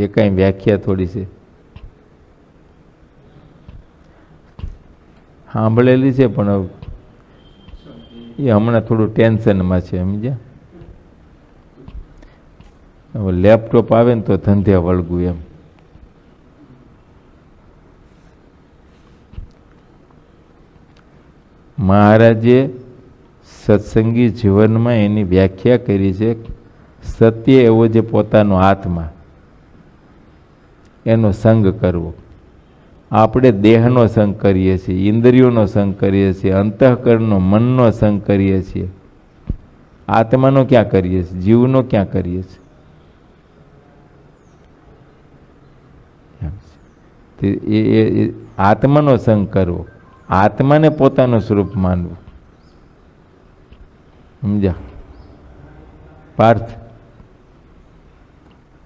એ કઈ વ્યાખ્યા થોડી છે, સાંભળેલી છે, પણ એ હમણાં થોડું ટેન્શનમાં છે, સમજ્યા? હવે લેપટોપ આવે ને તો ધંધે વળગું એમ. મહારાજે સત્સંગી જીવનમાં એની વ્યાખ્યા કરી છે. સત્ય એવો જે પોતાનો આત્મા, એનો સંગ કરવો. આપણે દેહનો સંગ કરીએ છીએ, ઇન્દ્રિયોનો સંગ કરીએ છીએ, અંતઃકરણનો, મનનો સંગ કરીએ છીએ. આત્માનો ક્યાં કરીએ છીએ? જીવનો ક્યાં કરીએ છીએ? એ આત્માનો સંગ કરવો. આત્માને પોતાનું સ્વરૂપ માનવું. સમજ્યા પાર્થ?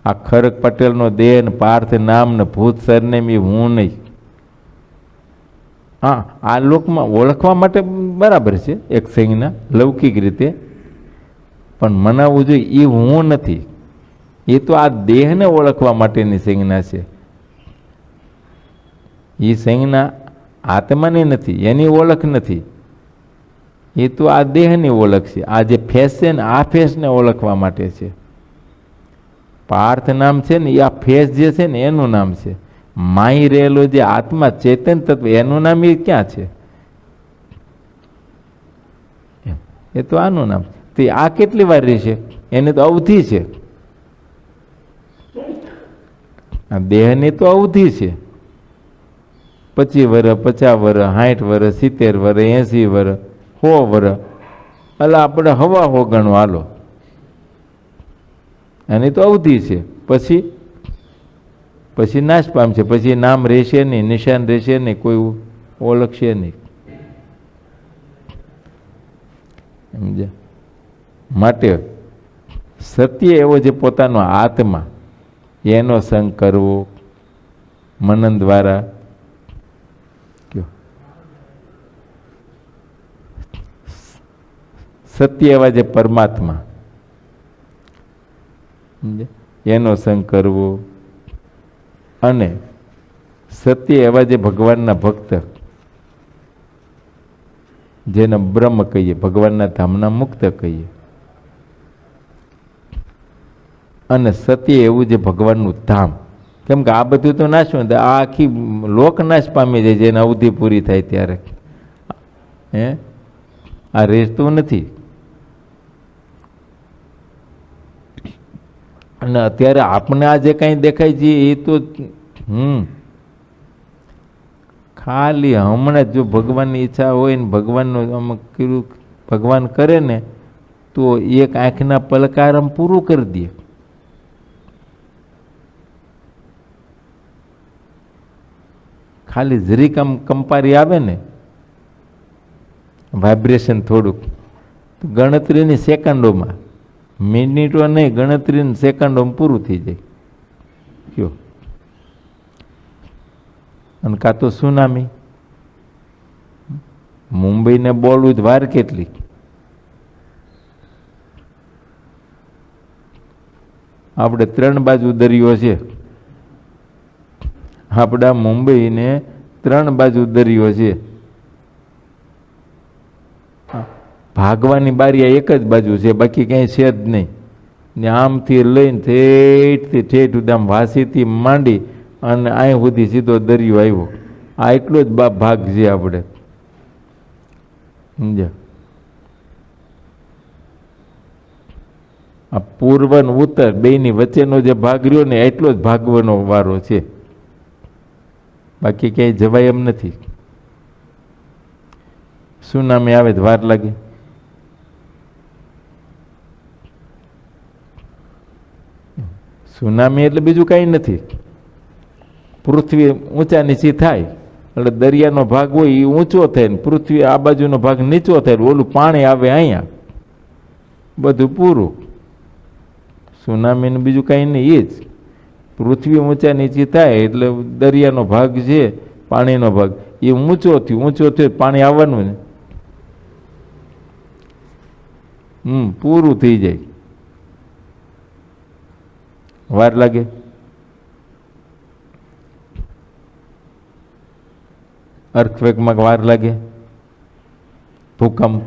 આ ખરક પટેલનો દેહ ને પાર્થ નામ ને ભૂત સરનેમ એ હું નહીં. હા, આ લોકમાં ઓળખવા માટે બરાબર છે એક સંજ્ઞા લૌકિક રીતે, પણ મનાવવું જોઈએ એ હું નથી. એ તો આ દેહને ઓળખવા માટેની સંજ્ઞા છે. એ સંજ્ઞા આત્માની નથી, એની ઓળખ નથી. એ તો આ દેહની ઓળખ છે. આ જે ફેસ છે ને આ ફેસને ઓળખવા માટે છે. પાર્થ નામ છે ને એ આ ફેસ જે છે ને એનું નામ છે. માહી રહેલો જે આત્મા ચેતન તત્વ એનું નામ એ ક્યાં છે? એ તો આનું નામ. તો આ કેટલી વાર રહેશે? એને તો અવધિ છે. આ દેહની તો અવધિ છે. 25 વર્ષ, 50 વર્ષ, 60 વર્ષ, 70 વર્ષ, 80 વર્ષ, 100 વર્ષ. એટલે આપણે હવા હો ગણો હાલો, એની તો અવધિ છે. પછી નાશ પામશે. પછી નામ રહેશે નહીં, નિશાન રહેશે નહીં, કોઈ ઓળખશે નહીં. સમજ્યા? માટે સત્ય એવો જે પોતાનો આત્મા એનો સંગ કરવો મનન દ્વારા. સત્ય એવા જે પરમાત્મા એનો સંગ કરવો, અને સત્ય એવા જે ભગવાનના ભક્ત જેને બ્રહ્મ કહીએ, ભગવાનના ધામના મુક્ત કહીએ, અને સત્ય એવું જે ભગવાનનું ધામ. કેમ કે આ બધું તો નાશવું, આ આખી લોક નાશ પામી જાય જેને અવધિ પૂરી થાય ત્યારે. આ રહેતું નથી. અને અત્યારે આપણે આ જે કાંઈ દેખાય છે એ તો ખાલી હમણાં જો ભગવાનની ઈચ્છા હોય ને ભગવાનનું અમુક કર્યું, ભગવાન કરે ને તો એક આંખના પલકારમ પૂરું કરી દે. ખાલી જરીક આમ કંપારી આવે ને, વાઇબ્રેશન થોડુંક, ગણતરીની સેકન્ડોમાં, મિનિટો નહીં, ગણતરીની સેકન્ડોમાં પૂરું થઈ જાય. કયો? અને કાં તો સુનામી. મુંબઈને બોલવું જ વાર કેટલી? આપણે 3 બાજુ દરિયો છે. આપણા મુંબઈને 3 બાજુ દરિયો છે. ભાગવાની બારી એક જ બાજુ છે, બાકી ક્યાંય છે જ નહીં. ને આમથી લઈને ઠેઠ ઉદામ વાસીથી માંડી અને અહીં સુધી સીધો દરિયો આવ્યો. આ એટલો જ ભાગ છે આપણે. સમજ્યા? આ પૂર્વ ને ઉત્તર બેયની વચ્ચેનો જે ભાગ રહ્યો ને એટલો જ ભાગવાનો વારો છે, બાકી ક્યાંય જવાય એમ નથી. સુનામી આવે તો વાર લાગે. સુનામી એટલે બીજું કાંઈ નથી. પૃથ્વી ઊંચા નીચી થાય એટલે દરિયાનો ભાગ હોય એ ઊંચો થાય ને પૃથ્વી આ બાજુનો ભાગ નીચો થાય, ઓલું પાણી આવે અહીંયા, બધું પૂરું. સુનામીનું બીજું કાંઈ નહીં. એ જ પૃથ્વી ઊંચા નીચી થાય એટલે દરિયાનો ભાગ છે, પાણીનો ભાગ એ ઊંચો થયો પાણી આવવાનું ને પૂરું થઈ જાય. વાર લાગે. અર્થક્વેકમાં વાર લાગે. ભૂકંપ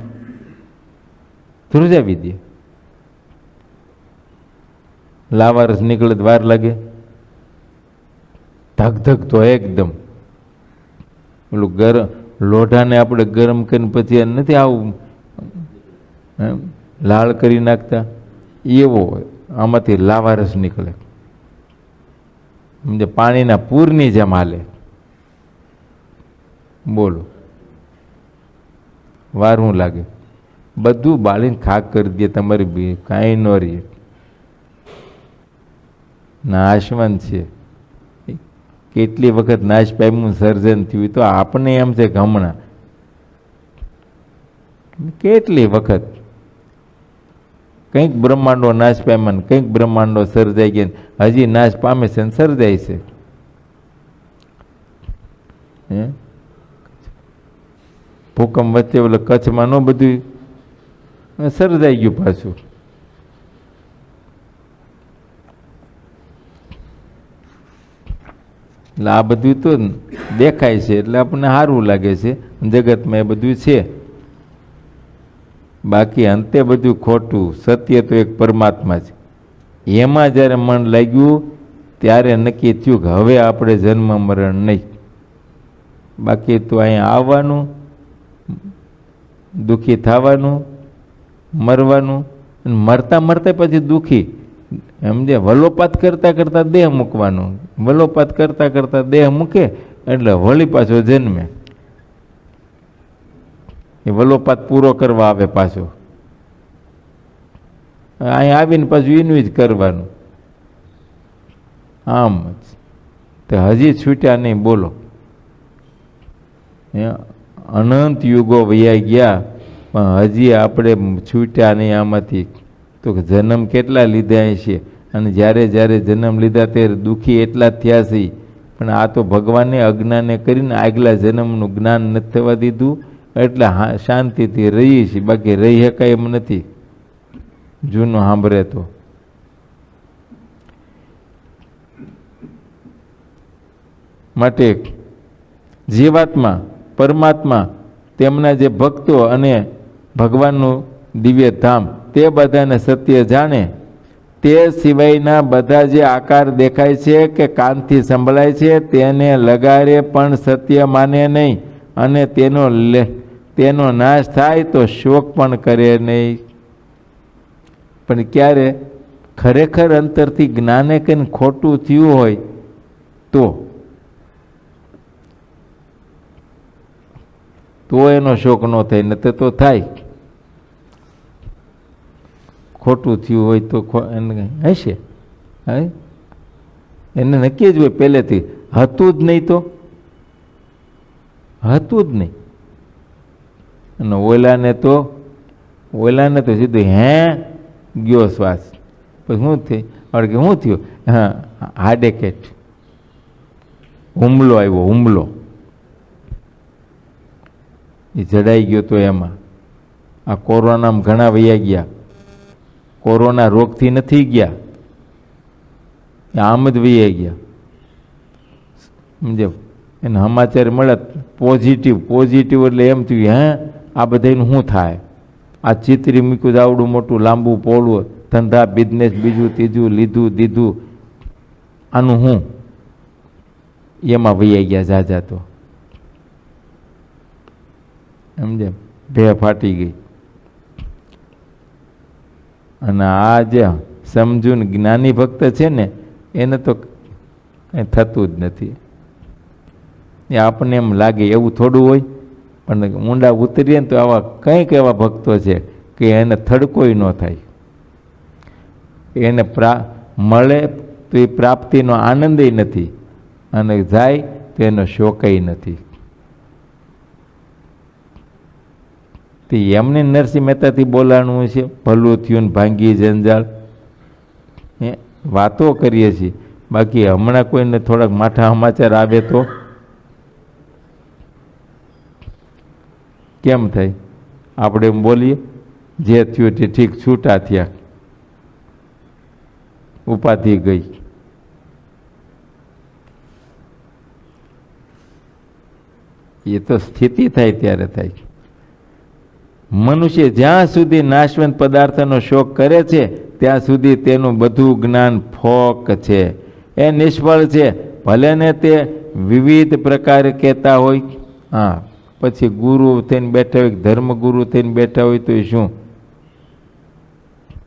ધ્રુજાવી દે. લાવારસ નીકળે તો વાર લાગે. ધક ધક તો એકદમ ઓલું ગરમ લોઢાને આપણે ગરમ કરીને પછી નથી આવું લાળ કરી નાખતા, એવો આમાંથી લાવારસ નીકળે. સમજે? પાણીના પૂરની જેમ હાલે. બોલો વાર શું લાગે? બધું બાળીને ખાક કરી દે તમારી, કાંઈ ન રહીએ. નાશવંત છે. કેટલી વખત નાશ પામ્યું સર્જન થયું તો આપણે એમ છે કે હમણાં કેટલી વખત કંઈક બ્રહ્માંડો નાશ પામ્યા ને કંઈક બ્રહ્માંડો સર્જાઈ ગયા, હજી નાશ પામે છે ને સર્જાય છે. ભૂકંપ વચ્ચે ઓલે કચ્છમાં ન બધું સર્જાઈ ગયું પાછું. એટલે આ બધું તો દેખાય છે એટલે આપણને સારું લાગે છે, જગતમાં એ બધું છે. બાકી અંતે બધું ખોટું, સત્ય તો એક પરમાત્મા છે. એમાં જ્યારે મન લાગ્યું ત્યારે નક્કી થયું કે હવે આપણે જન્મ મરણ નહીં. બાકી તો અહીંયા આવવાનું, દુઃખી થવાનું, મરવાનું, અને મરતા મરતા પછી દુઃખી. સમજે, વલોપાત કરતા કરતા દેહ મૂકવાનું, વલોપાત કરતા કરતા દેહ મૂકે એટલે વળી પાછો જન્મે. એ વલોપાત પૂરો કરવા આવે પાછો, અહીંયા આવીને પાછું એનું જ કરવાનું. આમ જ તો હજી છૂટ્યા નહીં. બોલો, અનંત યુગો વયા ગયા પણ હજી આપણે છૂટ્યા નહીં આમાંથી. તો જન્મ કેટલા લીધા છે, અને જ્યારે જ્યારે જન્મ લીધા ત્યારે દુઃખી એટલા જ થયા છે. પણ આ તો ભગવાને અજ્ઞાને કરીને આગલા જન્મનું જ્ઞાન નથી થવા દીધું એટલે શાંતિથી રહીએ છીએ. બાકી રહી શકાય એમ નથી જૂનું સાંભળે તો. માટે જીવાત્મા, પરમાત્મા, તેમના જે ભક્તો અને ભગવાનનું દિવ્ય ધામ તે બધાને સત્ય જાણે. તે સિવાયના બધા જે આકાર દેખાય છે કે કાનથી સંભળાય છે તેને લગારે પણ સત્ય માને નહીં, અને તેનો નાશ થાય તો શોક પણ કરે નહીં. પણ ક્યારે ખરેખર અંતરથી જ્ઞાને કંઈ ખોટું થયું હોય તો એનો શોક ન થાય, ન તો થાય. ખોટું થયું હોય તો એને હશે, એને નક્કી જ હોય પહેલેથી. હતું જ નહીં તો હતું જ નહીં. અને ઓલાને તો સીધું ગયો શ્વાસ. પછી શું થયું? કે શું થયું? હા, હાર્ટ એટેક, હુમલો આવ્યો, હુમલો. એ જડાઈ ગયો તો એમાં. આ કોરોનામાં ઘણા વયા ગયા. કોરોના રોગથી નથી ગયા, આમ જ વયા ગયા. સમજો, એને સમાચાર મળે પોઝિટિવ એટલે એમ થયું આ બધાનું શું થાય? આ ચિત્રી મૂક્યું આવડું મોટું લાંબુ પોળું, ધંધા બિઝનેસ બીજું ત્રીજું લીધું દીધું, આનું શું? એમાં વયા ગયા જાજા. તો સમજે, ભે ફાટી ગઈ. અને આ જે સમજૂન જ્ઞાની ભક્ત છે ને એને તો કંઈ થતું જ નથી. એ આપણને એમ લાગે એવું થોડું હોય, પણ ઊંડા ઉતરીએ ને તો આવા કંઈક એવા ભક્તો છે કે એને થડકોય ન થાય. એને મળે તો એ પ્રાપ્તિનો આનંદય નથી, અને જાય તો એનો શોકય નથી. તે એમને નરસિંહ મહેતાથી બોલાણું છે, ભલું થયું ને ભાંગી જંજાળ. વાતો કરીએ છીએ, બાકી હમણાં કોઈને થોડાક માઠા સમાચાર આવે તો કેમ થાય? આપણે એમ બોલીએ જે થયું તે ઠીક, છૂટા થયા, ઉપાધિ ગઈ. એ તો સ્થિતિ થાય ત્યારે થાય. મનુષ્ય જ્યાં સુધી નાશવંત પદાર્થનો શોક કરે છે ત્યાં સુધી તેનું બધું જ્ઞાન ફોક છે, એ નિષ્ફળ છે. ભલે ને તે વિવિધ પ્રકારે કહેતા હોય. હા, પછી ગુરુ થઈને બેઠા હોય, ધર્મગુરુ થઈને બેઠા હોય તો શું?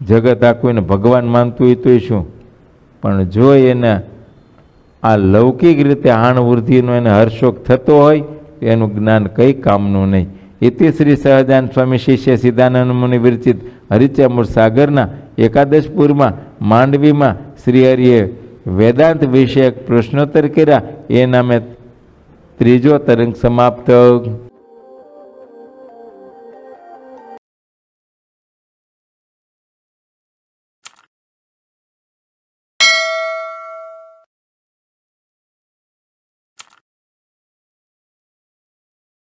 જગત આખું એને ભગવાન માનતું હોય તો શું? પણ જો એને આ લૌકિક રીતે હાણવૃદ્ધિનો એને હર્ષોક થતો હોય એનું જ્ઞાન કંઈ કામનું નહીં. ઇતિ શ્રી સહજાનંદ સ્વામી શિષ્ય સિદ્ધાનંદ મુનિ વિરચિત હરિચમૂળ સાગરના એકાદશપુરમાં માંડવીમાં શ્રી હરિએ વેદાંત વિષયક પ્રશ્નોત્તર કર્યા. એ નામે ત્રીજો તરંગ સમાપ્ત.